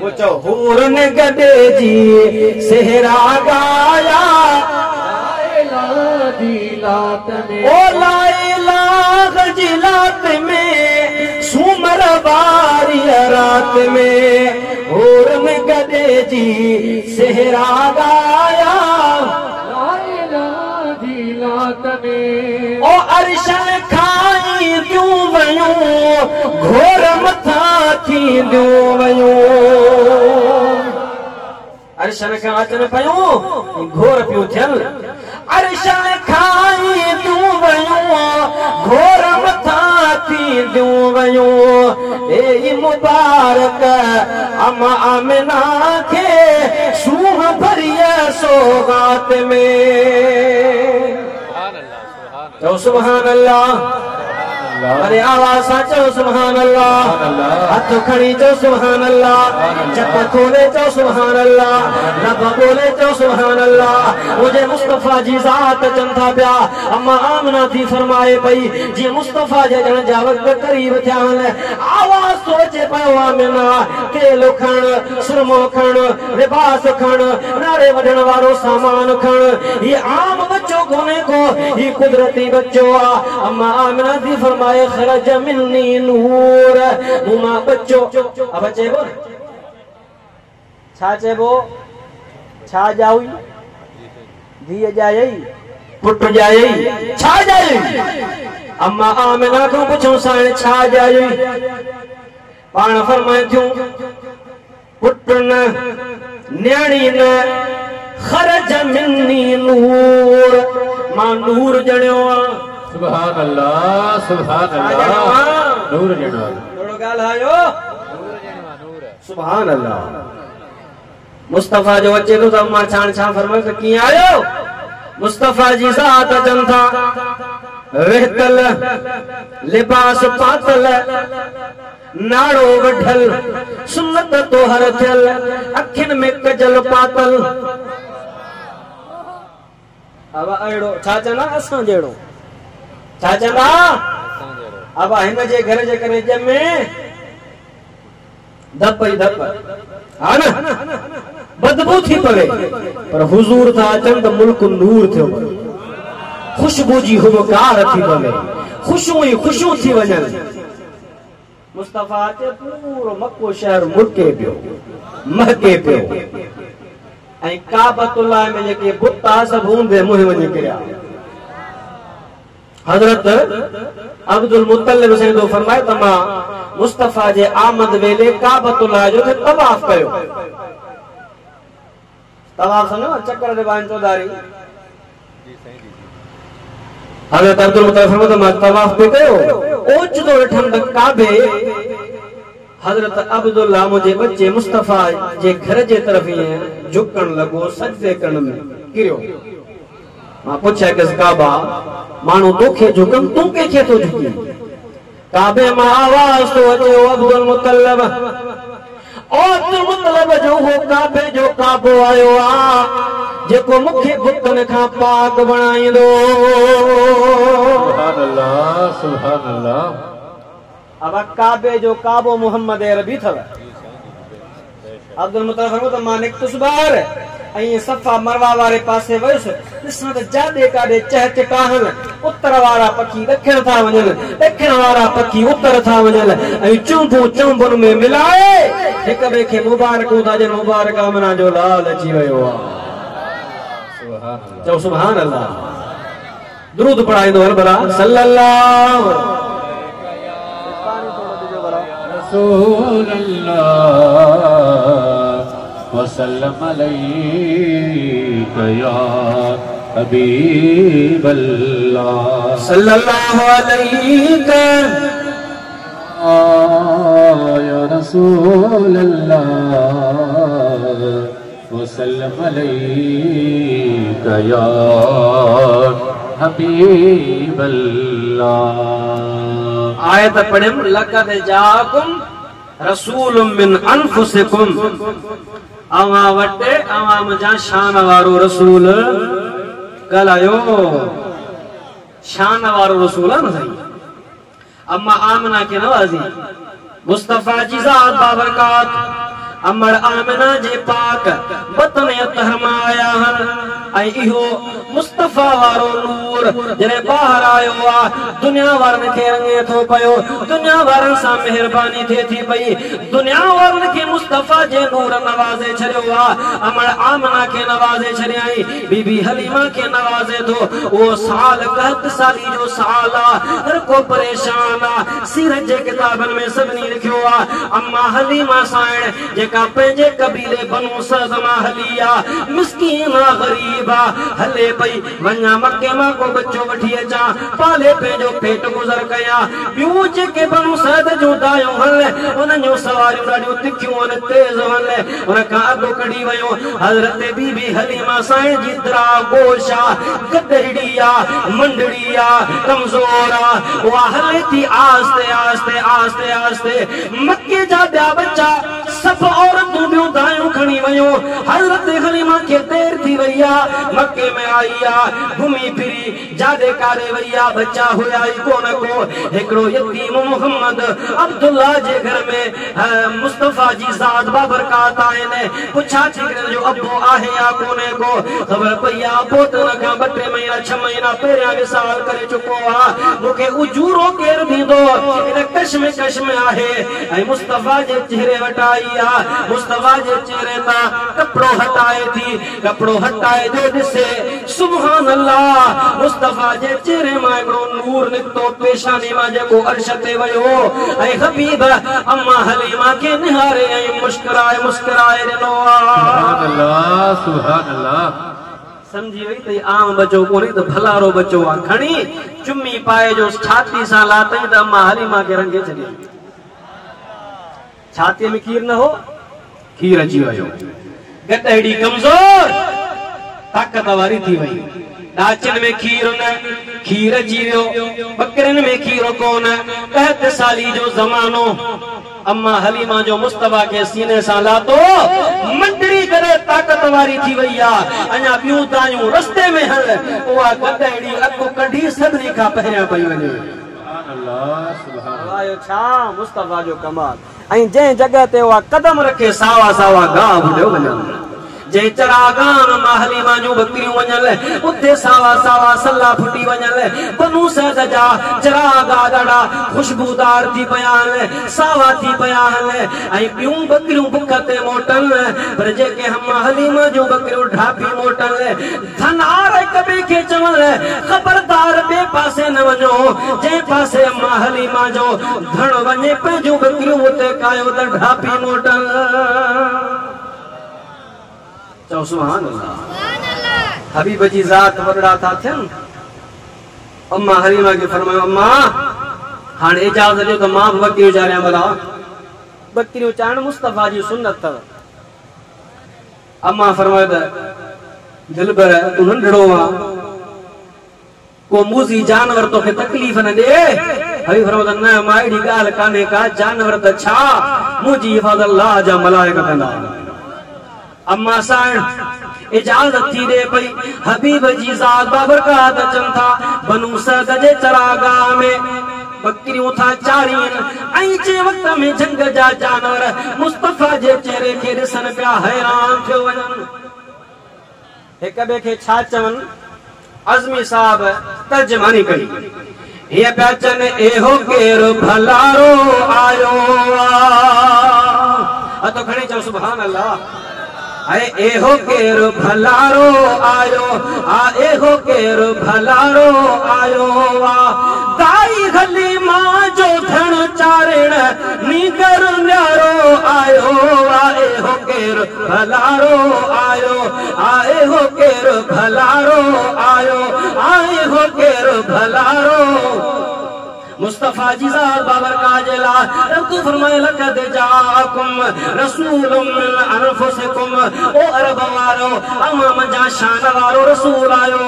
वो चो हूरन गदे जी सहरा ॻाया लात में ओ लाए लाग जी लात में सूमर वारी रात में हूरन गदे जी सहरा ॻाया लात में ओ अर्शन खाई दियूं वयूं घोर मथा थी दियूं वयूं अर्शन खां अचनि पयूं घोर पियूं थियनि अर्शन खाई दियूं वयूं घोर मथा थी दियूं वयूं ए मुबारक अमा आमिना खे सूह भरिय सौगात में चो सुभान अल्लाह अरे आवाज चो सुभान अल्लाह हथ खड़ी चो सुभान अल्लाह चप खोले चो सुभान अल्लाह लब बोले चो सुभान अल्लाह मुझे मुस्तफा जी जात चंथा पिया अम्मा आमना थी फरमाए पई जी मुस्तफा जे जण जा वक्त करीब थियान आवाज सोचे पयो आमिना तेल खण सुरमो खण लिबास खण नारे वढण वारो सामान खण ये आम बच्चो कोने को ये कुदरती बच्चो आ अम्मा आमना थी फरमाए खरज मिन्नी नूर मुमा बच्चो अब चेबो छा चेबो छा जाई धी जाई पुट जाई छा जाई अम्मा आमिना को पूछो साण छा जाई पाण फरमाए थियूं पुट न न्याणी न खरज मिन्नी नूर मां नूर जणियो सुभान अल्लाह नूर जणो थोड़ो ॻाल्हायो सुभान अल्लाह मुस्तफा जो अचे तो अम्मा छाण छा फरमायो त कीअं आयो मुस्तफा जी ज़ात अचनि था वेहतल लिबास पातल नाड़ो वढल सुन्नत तोहर थियल अखियुनि में कजल पातल अब अहिड़ो छा चवंदा असां जहिड़ो छा चवंदा अब हिन जे घर जे करे ॼमे धप ई धप हा न बदबू थी पवे पर हुजूर था अचन त मुल्क नूर थियो खुशबू जी हुबकार थी पवे खुशबू ही खुशबू थी वजन मुस्तफा ते पूरो मक्को शहर मुटके पियो महके पियो ऐ काबतुल्लाह में जेके बुता सब हुंदे मुहे वञी किरिया हजरत अब्दुल मुत्तलिब से तो फरमाए तमा मुस्तफा जे आमद वेले काबतुल्लाह जो तवाफ कयो तवाफ समझो चक्कर दे बान चौधारी हजरत अब्दुल मुत्तलिब फरमाए तमा तवाफ पे कयो ओच तो ठंड काबे हजरत अब्दुल्लाह मुझे बच्चे मुस्तफा जे घर जे तरफ ही झुकण लगो सजदे करण में गिरियो मां पूछा कि काबा मानो तोखे झुकम तू के खे तो झुकी काबे में आवाज तो अचे अब्दुल मुत्तलिब जो हो काबे जो काबो आयो आ जेको मुखे बुतन खां पाक बणाईंदो सुभान अल्लाह सुभान अल्लाह अब काबे जो काबो मोहम्मद अरबी थव अब्दुल मुत्तलिब फरमायो मां निकतुस बार ऐं सफ़ा मरवा वारे पासे वयुसि ॾिसां त जाॾे काॾे चहचकाहन उत्तर वारा पखी ॾखिण था वञनि ॾखिण वारा पखी उत्तर था वञनि ऐं चुंबूं चुंबुनि में मिलाए हिक ॿिए खे मुबारकूं था ॾियनि मुबारक आमना जो लाल अची वियो आहे चओ सुभान अल्लाह दुरूद पढ़ाईंदो हल भला सल्लल्लाहु रसूल अल्लाह वसल्लम अलैका या हबीब अल्लाह सल्लल्लाहु अलैका या रसूल अल्लाह वसल्लम अलैका या हबीब अल्लाह आयत पढ़िम लक़द जाकुम रसूलुम मिन अनफुसिकुम अवा वटे अवा मुझा शान वारो रसूल गलायो शान वारो रसूल है ना सही अम्मा आमना के नवाजी मुस्तफा जी ज़ात बाबरकात अमर आमना जे पाक बतन यतहरमा आया हन ऐं इहो मुस्तफा वारो नूर जने बाहर आयो आ दुनिया वारन के रंगे थो पयो दुनिया वारन सा मेहरबानी थी पई दुनिया वारन के मुस्तफा जे नूर नवाजे छरियो आ अमर आमना के नवाजे छरियाई बीबी हलीमा के नवाजे थो वो साल 61 साली जो साल आ हर को परेशान आ सीरत जे किताबन में सबनी लिखियो आ अम्मा हलीमा साइण जेका पंहिंजे कबीले बनु सदमा हलिया मिस्कीना गरीबा हले पई वन्या मक्के मां को बच्चो वठी अचा पाले पंहिंजो पेट गुज़र कया ॿियूं जेके बनु सद जो दायूं हल उन्हनि जूं सवारियूं ॾाढियूं तिखियूं ऐं तेज़ हल उन खां अॻु कढी वियो हज़रत बीबी हलीमा साईं जी दरा गोशा गदड़ी आ मंडड़ी आ कमज़ोर आ उहा हले थी आस्ते आस्ते आस्ते आस्ते मक्के जा ॿिया बच्चा सभु औरतूं ॿियूं दायूं खणी वियूं हज़रत हलीमा खे देर थी वई आ मक्के में आई आ घुमी फिरी जादे कारे वई आ बच्चा हुया ही कोन को हिकड़ो यतीम मोहम्मद अब्दुल्ला जे घर में मुस्तफा जी ज़ात बाबरकात आहिनि पुछा थी जो अबो आहे या कोने को ख़बर पई आ पोतन खां 2 महीना 6 महीना पहिरियां विसाल करे चुको आ मूंखे उजूरो केर ॾींदो इन कश में आहे ऐं मुस्तफा जे चेहरे वटाई आ मुस्तफा जे चेहरे ता कपड़ो हटाए थी कपड़ो हटाए जो ॾिसे सुभान अल्लाह मुस्तफा जे चेहरे मां हिकड़ो नूर निकतो पेशानी मां जेको अर्श ते वयो ऐं हबीब अम्मा हलीमा के निहारे ऐं मुस्कुराए ॾिनो सुभान अल्लाह सुभान अल्लाह समझी वई त आम बचो कोन्हे त भलारो बचो आ खणी चुम्मी पाए जो छाती सां लातई त अम्मा हलीमा के रंगे छॾी छाती में खीर न हो खीर अची वियो गटड़ी कमजोर ताकत वारी थी वई डाचन में खीर न खीर अची वियो बकरन में खीर कोन 61 साली जो ज़मानो अम्मा हलीमा जो मुस्तफा के सीने सां लातो मंडड़ी करे ताकत वारी थी वई आ अञा ॿियूं दायूं रस्ते में हल उहा गटड़ी अकु कढी सभिनी खां पहिरियां पई वञे सुभान अल्लाह सुभान अल्लाह छा मुस्तफा जो कमाल ऐं जंहिं जगह ते उहा कदम रखे सावा सावा गाह बुॾियो वञनि जे चरागान महली मां बकरियूं वञल उते सावा सावा सला फुटी वञल बनू सैद जा चरागा ॾाढा खुशबूदार थी पिया आहिनि सावा थी पिया आहिनि ऐं ॿियूं बकरियूं बुख ते मोटन पर जेके महली मां जूं बकरियूं ढापी मोटन धनार हिक ॿिए खे चवण ख़बरदार ॿिए पासे न वञो जंहिं पासे महली मां जो धण वञे पंहिंजूं बकरियूं उते कायो त ढापी मोटन चओ सुभान अल्लाह हबीब जी ज़ात वॾड़ा था थियनि अम्मा हलीमा खे फरमायो अम्मा हाणे इजाज़त ॾियो त मां बि बकरियूं चाढ़ियां भला बकरियूं चाढ़ण मुस्तफ़ा जी सुन्नत अथव अम्मा फरमायो त दिलबर तूं नंढड़ो आहे को मूज़ी जानवर तोखे तकलीफ़ न ॾे हबीब फरमायो त न मां अहिड़ी ॻाल्हि कान्हे का जानवर त छा मुंहिंजी हिफ़ाज़त अल्लाह जा मलाइका कंदा अम्मा साण इजाज़त थी दे पई हबीब जी ज़ात बाबरकात अचनि था बनू सद जे चरागाह में बकरियूं था चाढ़ीनि ऐं जे वक़्त में जंग जा जानवर मुस्तफ़ा जे चेहरे खे ॾिसनि पिया हैरान थियो वञनि हिक ॿिए खे छा चवनि अज़मी साहब तर्जुमानी कई हीअ पिया चवनि एहो केरु भलारो आयो तो खणी चओ सुभान अल्लाह अरे एहो केरु भलारो आयो एहो केरु भलारो आयो दाई गली मां जो धण चारण नीगर न्यारो आयो एहो केरु भलारो आयो एहो केरु भलारो आयो एहो केरु भलारो मुस्तफा जी ज़ात बाबरकात जे लाइ रब फरमाए लक़द जाअकुम रसूलुम मिन अनफुसिकुम ओ अरब वारो अमाम जा शान वारो रसूल आयो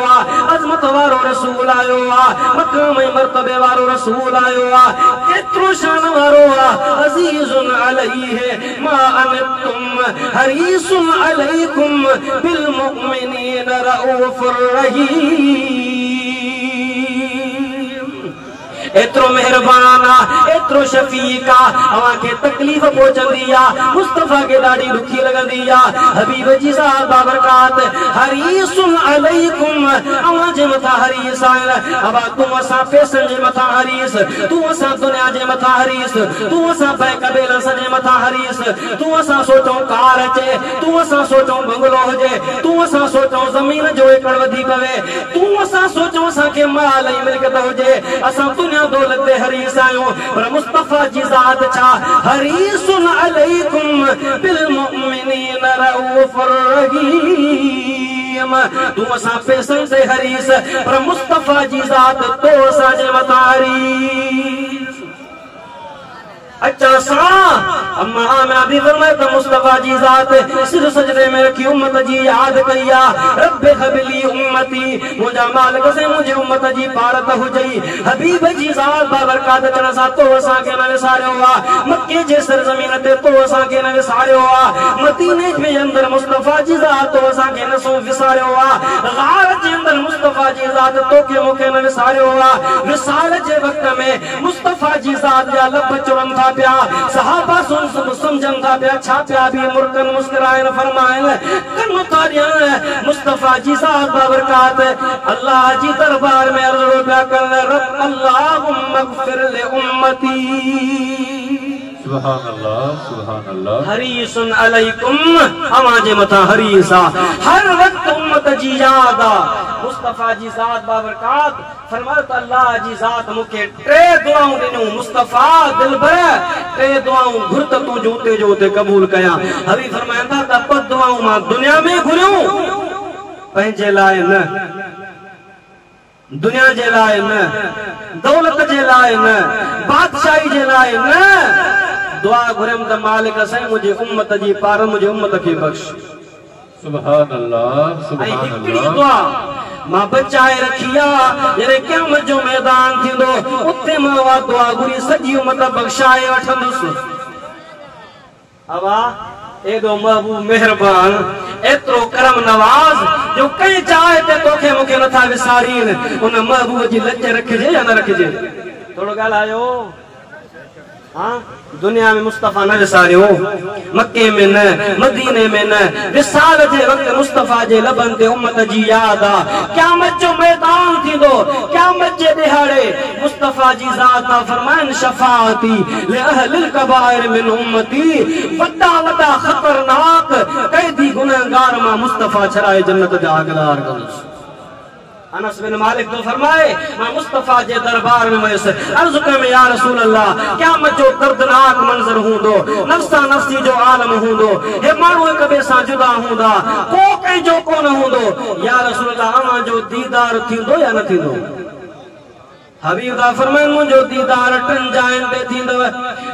अज़मत वारो रसूल आयो मक़ाम मर्तबे वारो रसूल आयो केतिरो शान वारो अज़ीज़ुन अलैहि मा अनतुम हरीसुन अलैकुम बिल मुमिनीन रऊफुर रहीम एतरो मेहरबान एतरो शफीक अवा के तकलीफ पहुंचंदी मुस्तफा के ॾाढी दुखी लगंदी हबीब जी ज़ात बाबरकात हरीसुन अलैकुम अवा जे मथा हरीस आहिनि अबा तूं असां पैसनि जे मथा हरीस तूं असां दुनिया जे मथा हरीस तूं असां बैंक बैलेंस जे मथा हरीस तूं असां सोचूं कार अचे तूं असां सोचूं बंगलो हुजे तूं असां सोचूं ज़मीन जो एकड़ वधी पवे तूं असां सोचूं असांखे माल ऐं मिल्कियत हुजे असां दुनिया दौलत ते हरीस आहियूं पर मुस्तफा जी ज़ात छा हरीसुन अलैकुम बिल मुमिनीन रऊफुर रहीम तूं असां पैसनि ते हरीस पर मुस्तफा जी ज़ात तो असांजे मथां हरीस अच्छा सा अम्मा मैं अभी फरमाया तो मुस्तफा जी ज़ात सिर सजदे में रखी उम्मत जी याद कया रब्बे हबली उम्मती मुझा मालिक से मुझे उम्मत जी पारत हो जाई हबीब जी ज़ात बाबरकात चना सा तो असा के न विसारियो मक्के जे सरजमीन ते तो असा के न विसारियो मदीने में अंदर मुस्तफा जी ज़ात तो असा के न सो विसारियो गार जे अंदर मुस्तफा जी ज़ात तो के मुके न विसारियो विसार जे वक्त में मुस्तफा जी ज़ात जा लब चुरन था पिया सहाबा सुन समझन था पिया छा पिया भी मुर्कन मुस्कुराइन फरमाइन कन था ॾियण मुस्तफा जी ज़ात बाबरकात अल्लाह जी दरबार में अर्ज़ पिया करण रब अल्लाहुम्मा अग़फिर ले उम्मती सुभान अल्लाह हरीसुन अलैकुम अवाजे मथा हरीसा हर वक्त उम्मत जी याद मुस्तफा जी ज़ात बाबरकात फरमायो त अल्लाह जी ज़ात मुखे टे दुआऊं ॾिनूं मुस्तफा दिलबर टे दुआऊं घुरत तूं जोते जोते कबूल कया हबीब फरमाइनि था त ॿ दुआऊं मां दुनिया में घुरियूं पंहिंजे लाइ न दुनिया जे लाइ न दौलत जे लाइ न बादशाही जे लाइ न दुआ घुरम त मालिक साईं मुझे उम्मत जी पार मुझे उम्मत के बख्श सुभान अल्लाह दुआ मां बचाए रखिया जरे क़यामत जो मैदान थींदो उते मां वा दुआ घुरी सॼी उम्मत बख्शाए वठंदुसि अवा एडो महबूब मेहरबान एतरो करम नवाज जो कई चाहे ते तोखे मुखे नथा विसारीन उन महबूब जी लज रखजे या न रखजे थोड़ो ॻाल्हायो हाँ दुनिया में मुस्तफा न विसारियो, मक्के में न, मदीने में न, विसाल जे वक्त मुस्तफा जे लबन ते उम्मत जी याद आ। क़यामत जो मैदान थी दो, क़यामत जे दिहाड़े मुस्तफा जी ज़ात फरमान शफाअती ले अहलिल कबाइर मिन उम्मती। वड्डा वड्डा खतरनाक कैदी गुनहगार मां मुस्तफा छराए जन्नत जा हक़दार कंदुसि। अनस बिन मालिक तो फरमाए मैं मुस्तफा जे दरबार में वयस, अर्ज़ कयो या रसूल अल्लाह क़यामत जो दर्दनाक मंजर हूंदो, नफ्सा नफ्सी जो आलम हूंदो, हे माण्हू हिक ॿिए सां जुदा हूंदा, को कंहिंजो कोन हूंदो। या रसूल अल्लाह अवां जो दीदार थींदो या न थींदो? हबीब दा फरमान मुंहिंजो दीदार टिन जायुनि ते थींदव।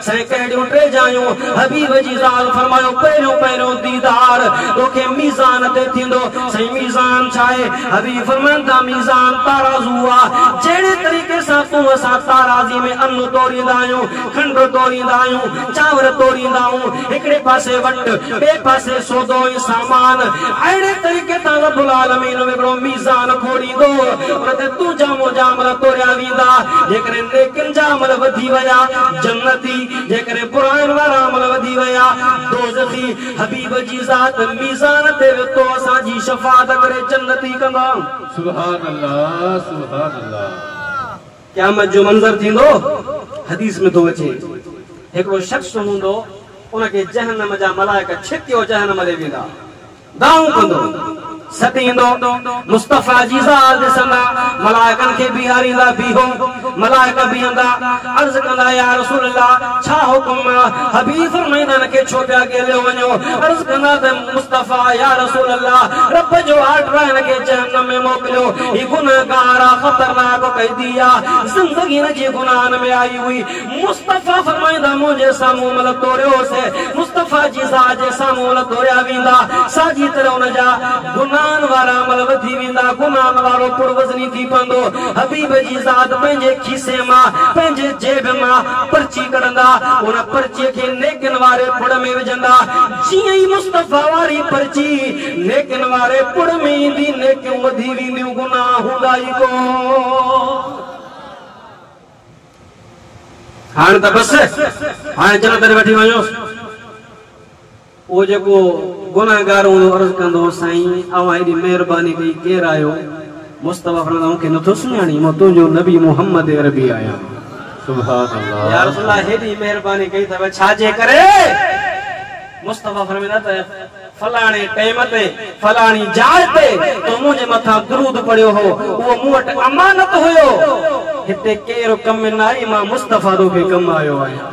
साईं कहिड़ियूं टे जायूं? हबीब जी ज़ात फरमायो पहिरियों पहिरियों दीदार तोखे मीज़ान ते थींदो। साईं मीज़ान छा आहे? हबीब फरमान था मीज़ान ताराज़ू आहे। जहिड़े तरीक़े सां तूं असां ताराज़ी में अन्न तोड़ींदा आहियूं, खंड तोड़ींदा आहियूं, चांवर तोड़ींदा आहियूं, हिकिड़े पासे वट ॿिए पासे सौदो ऐं सामान, अहिड़े तरीक़े सां रब्बुल आलमीन हिकिड़ो मीज़ान खोड़ींदो, उन ते तूं जामो जामल तोड़िया वेंदा। जेकॾहिं नेकिन जा अमल वधी विया जन्नती, जेकॾहिं बुराइनि वारा अमल वधी विया दोज़खी। हबीब जी ज़ात मीज़ान ते वेठो असांजी शफ़ाअत करे जन्नती कंदा। सुभान अल्लाह, सुभान अल्लाह। क़यामत जो मंज़र थींदो, हदीस में थो अचे हिकिड़ो शख़्स हूंदो, उनखे जहन्नम जा मलाइका छिकियो जहन्नम ॾे वेंदा, दाऊं कंदो, सतींदो। मुस्तफा जी ज़ात ॾिसंदा, मलाइकनि खे बीहारींदा, बीहो, मलाइका बीहंदा, अर्ज़ कंदा या रसूल अल्लाह छा हुकुम? हबीब फरमाईंदा इनखे छो पिया गेलियो वञो? अर्ज़ कंदा त मुस्तफा या रसूल अल्लाह रब जो आर्डर आहे, इनखे जहन्नम में मोकिलियो, ही गुनहगार आहे, खतरनाक कैदी आहे, ज़िंदगी इन जी गुनाहनि में आई हुई। मुस्तफा फरमाईंदा मुंहिंजे साम्हूं मल तोड़ियोसि, मुस्तफा जी ज़ात जे साम्हूं मल तोड़िया वेंदा, साॻी तरह हुन जा गुनाह वारा अमल वधी वेंदा, गुनाह वारो पुड़ वज़नी थी पवंदो। हबीब जी ज़ात पंहिंजे खीसे मां, पंहिंजे जेब मां पर्ची कढंदा, उन पर्ची खे नेकिन वारे पुड़ में विझंदा। जीअं ई मुस्तफा वारी पर्ची नेकिन वारे पुड़ में ईंदी, नेकियूं वधी वेंदियूं, गुनाह हूंदा ई को। हाणे त बस, हाणे जन्नत ते वठी वञोसि। वो जेको गुनाहगार हूंदो अर्ज़ कंदो साईं अवां हेॾी महिरबानी कई, केरु आयो? मुस्तफा फरमाईंदा मूंखे नथो सुञाणी, मां तुंहिंजो नबी मुहम्मद अरबी आहियां। सुभान अल्लाह। या रसूल अल्लाह हेॾी महिरबानी कई अथव, छाजे करे? मुस्तफा फरमाईंदा त फलाणे टाइम ते फलाणी जाइ ते तो मुंहिंजे मथां दुरूद पढ़ियो हो, उहो मूं वटि अमानत हुयो, हिते केरु कम में न आई, मां मुस्तफा तोखे कमु आयो आहियां।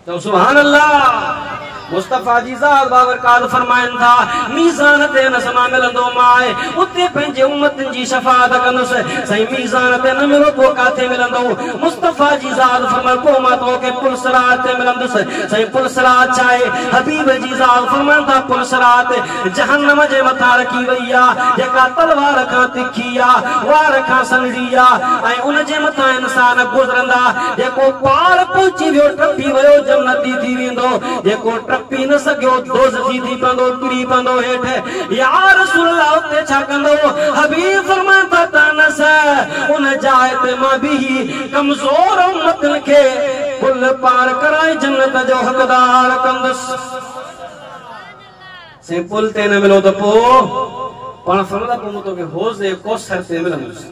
तो सुभान अल्लाह। मुस्तफा जी ज़ात बाबरकात फरमाइन था मीज़ान ते न समा मिलंदो माए, उते पंहिंजे उम्मतनि जी शफ़ाअत कंदुसि। साईं मीज़ान ते न मिलो पोइ काथे मिलंदो? मुस्तफा जी ज़ात फरमाए पोइ मां तोखे पुलसरात ते मिलंदुसि। साईं पुलसरात छा आहे? हबीब जी ज़ात फरमाइन था पुलसरात जहन्नम जे मथां रखी वई आहे, जेका तलवार खां तिखी आहे, वार खां सनड़ी आहे, ऐं उन जे मथां इंसान गुज़रंदा, जेको पार पहुची वियो टपी वियो जन्नती थी वेंदो, जेको टपी न सघियो दोज़खी थी पवंदो, किरी पवंदो हेठि। या रसूल अल्लाह उते छा कंदो? हबीब फरमाइनि था तनस उन जाइ ते मां बीही कमज़ोर उम्मतनि खे पुल पार कराए जन्नत जो हक़दार कंदुसि। से पुल ते न मिलो त पोइ पाण फरमाईंदा पोइ मूं तोखे हौज़े कौसर ते मिलंदुसि।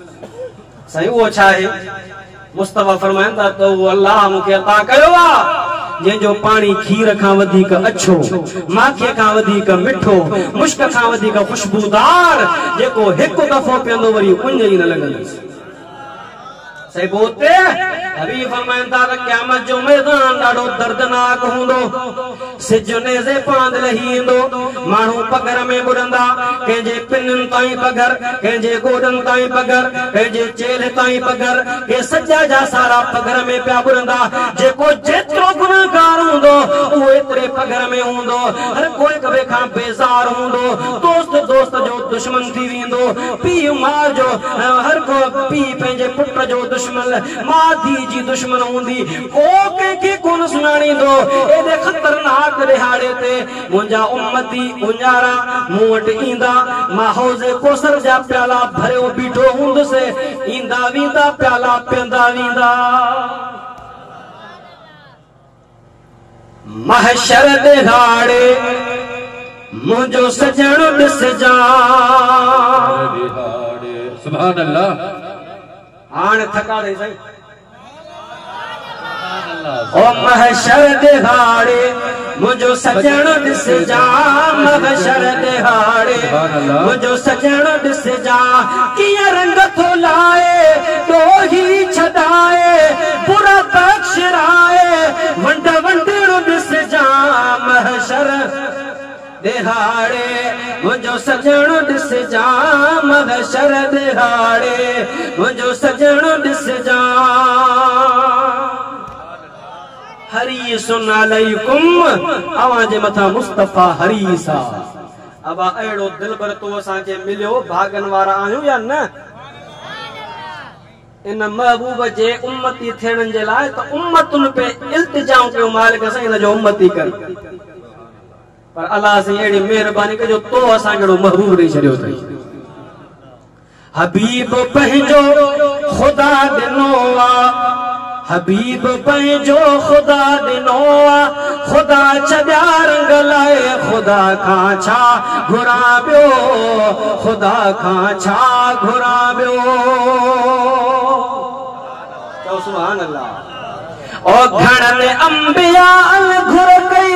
साईं उहो छा आहे? मुस्तफा फरमाइनि था त उहो अल्लाह मूंखे अता कयो आहे जंहिंजो पाणी खीर खां वधीक अछो, माखीअ खां वधीक मिठो, मुश्क खां वधीक खुशबूदार, जेको हिकु दफ़ो पीअंदो वरी उञ ई न लॻंदुसि। सही बोलते हबीब फरमाइनि था त क़यामत जो मैदान ॾाढो दर्दनाक हूंदो, सिज नेज़े पांद लही ईंदो, माण्हू पगर में बुॾंदा, कंहिंजे पिननि ताईं पगर, कंहिंजे गोॾनि ताईं पगर, कंहिंजे चेल्ह ताईं पगर, के सॼा जा सारा पगर में पिया बुॾंदा। जेको जेतिरो गुनहगार हूंदो उहो एतिरे पगर में हूंदो, हर को हिक ॿिए खां बेज़ार हूंदो, दोस्त दोस्त जो दुश्मन थी वेंदो, पीउ माउ जो, हर को पीउ पंहिंजे पुट जो दुश्मन, मां धी जी दुश्मन हूंदी, को कंहिंखे कोन सुञाणींदो। एॾे ख़तरनाक रिहाड़े ते मुंहिंजा उम्मती उञारा मूं वटि ईंदा, मां हौज़े कौसर जा प्याला भरियो बीठो हूंदुसि, ईंदा वेंदा प्याला पीअंदा वेंदा। महशर दिहाड़े मुझो सजण ॾिस जा। सुभान अल्लाह। हाणे थका दे सही। ओ महशर दिहाड़े मुझो सजण ॾिस जा। महशर दिहाड़े मुझो सजण ॾिस जा। कीअं रंग थो लाए ॾोही छॾाए बुरा बख़्शराए वंड वंडण ॾिस जा। महशर दिहाड़े मुझो सजण ॾिस जा। महशर दिहाड़े मुझो सजण ॾिस जा। हरीसुन अलैकुम अवां जे मथा मुस्तफा हरीस आ। अब अहिड़ो दिलबर तो असांखे मिलियो भागन वारा आहियूं या न। इन महबूब जे उम्मती थियण जे लाइ त उम्मतुन पे इल्तिजाम कयो मालिक सां इन जो उम्मती कर। पर अल्लाह से अहिड़ी महिरबानी कजो तो असांखे अहिड़ो महबूब ॾेई छॾियो अथई। हबीब पंहिंजो ख़ुदा ॾिनो आ। हबीब पंहिंजो ख़ुदा ॾिनो आ। ख़ुदा छॾिया रंग लाइ ख़ुदा खां छा घुरां ॿियो। ख़ुदा खां छा घुरां ॿियो। चओ सुभान अल्लाह। ओ घणनि अंबिया घुर कई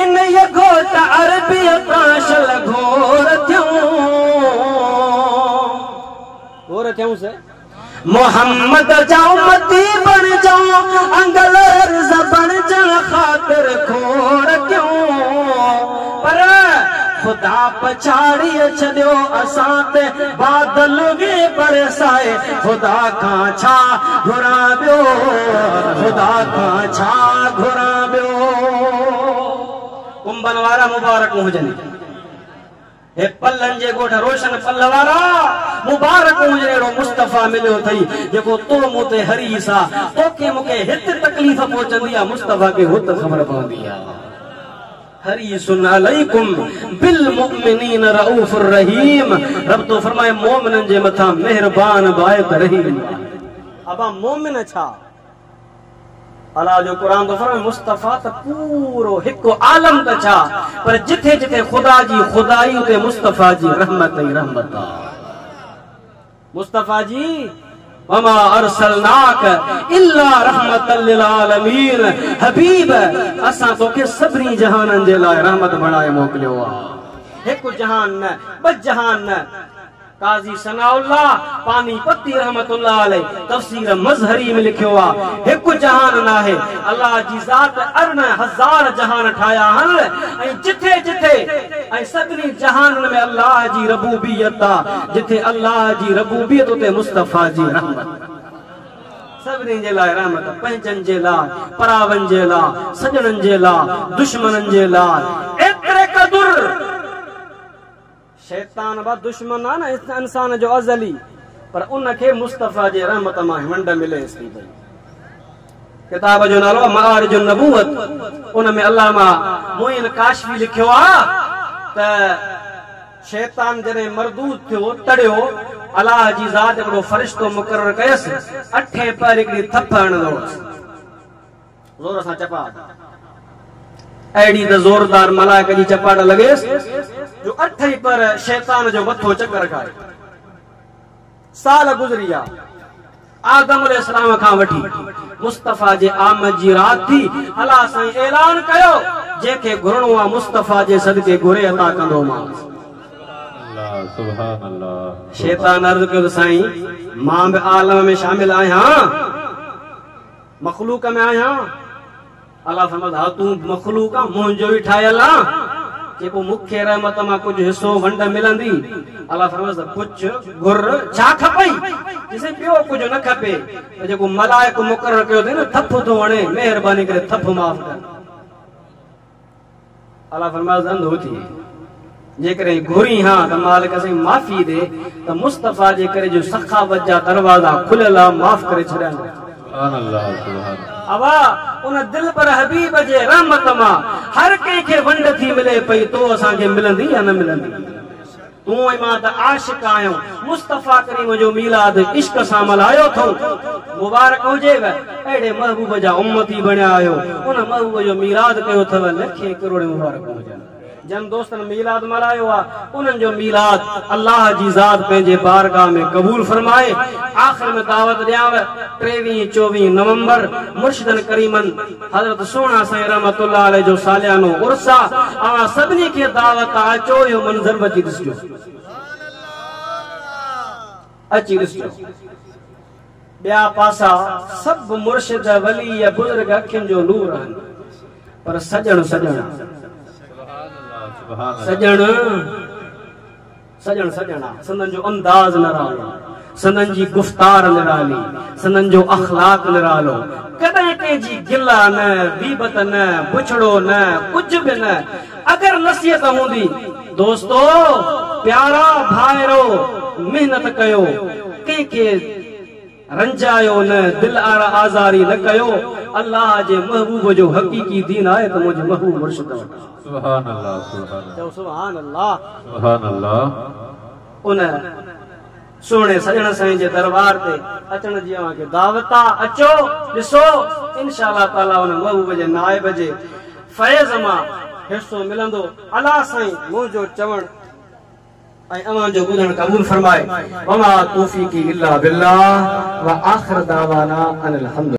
इन ये घोट अरबी काशल घोर थियूं से मोहम्मद जाओ मती बन जाओ अंगल अर्ज़ बन जण ख़ातिर खोर क्यों। पर खुदा पछाड़ी छॾियो असां ते बादल वे बरसाए। खुदा खां छा घुरां ॿियो। खुदा खां छा घुरां ॿियो। कुंभन वारा मुबारक हुजनि। हे पल्लन जे ॻोठ रोशन पल वारा मुबारक हुजे। अहिड़ो मुस्तफ़ा मिलियो अथई जेको तो मूं ते हरीस आ। तोखे मूंखे हिते तकलीफ़ पहुचंदी आहे मुस्तफ़ा खे हुते ख़बर पवंदी आहे। हरीसुन अलैकुम बिल मुमिनीन रऊफुर रहीम। रब तो फरमाए मोमिनन जे मथां मेहरबान बायत रहीम। अब मोमिन छा अल्लाह जो कुरान तो फरमाए मुस्तफ़ा त पूरो हिकु आलम त छा पर जिथे जिथे खुदा जी खुदाई उते मुस्तफ़ा जी रहमत ई रहमत आ। मुस्तफ़ा जी वमा अरसलनाक इल्ला रहमतल लिल आलमीन। हबीब असां तोखे सभिनी जहाननि जे लाइ रहमत बणाए मोकिलियो आहे। हिकु जहान न ॿ जहान न। काज़ी सनाउल्लाह पानीपती रहमतुल्लाह अलैह तफसीर मज़हरी में लिखियो आहे हिकु जहान न आहे। अल्लाह जी ज़ात 18,000 जहान ठाहिया आहिनि ऐं जिथे जिथे ऐं सभिनी जहाननि में अल्लाह जी रबूबियत आहे। जिथे अल्लाह जी रबूबियत उते मुस्तफ़ा जी रहमत। सभिनी जे लाइ रहमत। पंहिंजनि जे लाइ परावनि जे लाइ सजणनि जे लाइ दुश्मननि जे लाइ। एतिरे क़दुर शैतान बा दुश्मन आ न इंसान जो अज़ली पर उनखे मुस्तफ़ा जे रहमत मां वंड मिले थी पई। किताब जो नालो मआरिजुन नबूवत। उन में अल्लामा मोइन काशफी लिखियो आ त शैतान जॾहिं मरदूद थियो तड़ियो अल्लाह जी ज़ात हिकिड़ो फ़रिश्तो मुक़रर कयसि। 8 पैर हिकिड़ी थप हणंदो ज़ोर सां चपा। अहिड़ी त ज़ोरदार मलाइक जी चपाट लॻेसि जो 8 पर शैतान जो मथो चक्कर खाए। साल गुज़री विया। आदम अलैहिस्सलाम खां वठी मुस्तफ़ा जे आमद जी रात थी। अल्लाह साईं ऐलान कयो जंहिंखे घुरणो आहे मुस्तफ़ा जे सदके घुरे अता कंदो मां। सुभान अल्लाह। शैतान अर्ज़ कयो साईं मां बि आलम में शामिल आहियां मखलूक में आहियां। अल्लाह फरमाए हा तूं मखलूक आ मुंहिंजो ई ठाहियल आ जेको मुख्य रहमत मां कुछ हिस्सो वंड मिलंदी। अल्लाह फरमाए पुछ घुर छा खपई जिसे पियो कुछ न खपे त जेको मलाइक मुक़रर कयो अथई न थप थो वणे महिरबानी करे थप माफ़ कर। अल्लाह फरमाए अंधो थी जेकॾहिं घुरी हां त मालिक साईं माफ़ी दे त मुस्तफ़ा जे करे जो सखावत जा दरवाज़ा खुलियल आहे माफ़ करे छॾिया। सुभान अल्लाह सुभान। अवा उन दिल पर हबीब जे रहमत मां हर कंहिंखे वंड थी मिले पई तो असांखे मिलंदी या न मिलंदी। तू मां त आशिक आयो मुस्तफा करीम जो मीलाद इश्क सां मल्हायो थो मुबारक हुजेव एड़े महबूब जा उम्मती बणिया आयो उन महबूब जो मीलाद कयो थव लखे करोड़ मुबारक हुजन जन दोस्तन मीलाद मल्हायो आ उन्हनि जो मीलाद अल्लाह जी ज़ात पंहिंजे बारगाह में कबूल फरमाए आखिर में दावत ॾियांव 23-24 नवंबर मुर्शिदन करीमन हज़रत सोना साईं रहमतुल्लाह अलैहि जो सालियानो उर्स आ सभिनी खे दावत अचो यो मंज़र अची ॾिसजो अची ॾिसजो ॿिया पासा सभु मुर्शिद वली या बुज़ुर्ग अखियुनि जो नूर आहिनि पर सजण सजण सजण सजण सजणा संदन जो अंदाज निरालो संदन जी गुफ्तार निराली संदन जो अखलाक निरालो कदे के जी गिला न गीबत न बुछड़ो न कुछ भी न अगर नसीहत होंदी दोस्तो प्यारा भाइरो मेहनत कयो के रंजायो न दिल आज़ारी न कयो अल्लाह जे महबूब जो हकीकी दीन आए तो मुझे महबूब मुर्शिद सुभान अल्लाह सुभान अल्लाह सुभान अल्लाह उन सोने सजण साईं जे दरबार ते अचण जी के दावता अचो ॾिसो इंशाअल्लाह ताला उन महबूब जे नाइब जे फैज़ मां हिस्सो मिलंदो अल्लाह साईं मुंहिंजो चवण ऐं अवां जो ॿुधण कबूल फरमाए वमा तौफीक़ी इल्ला बिल्लाह व आखिर दावाना अनिल हम्द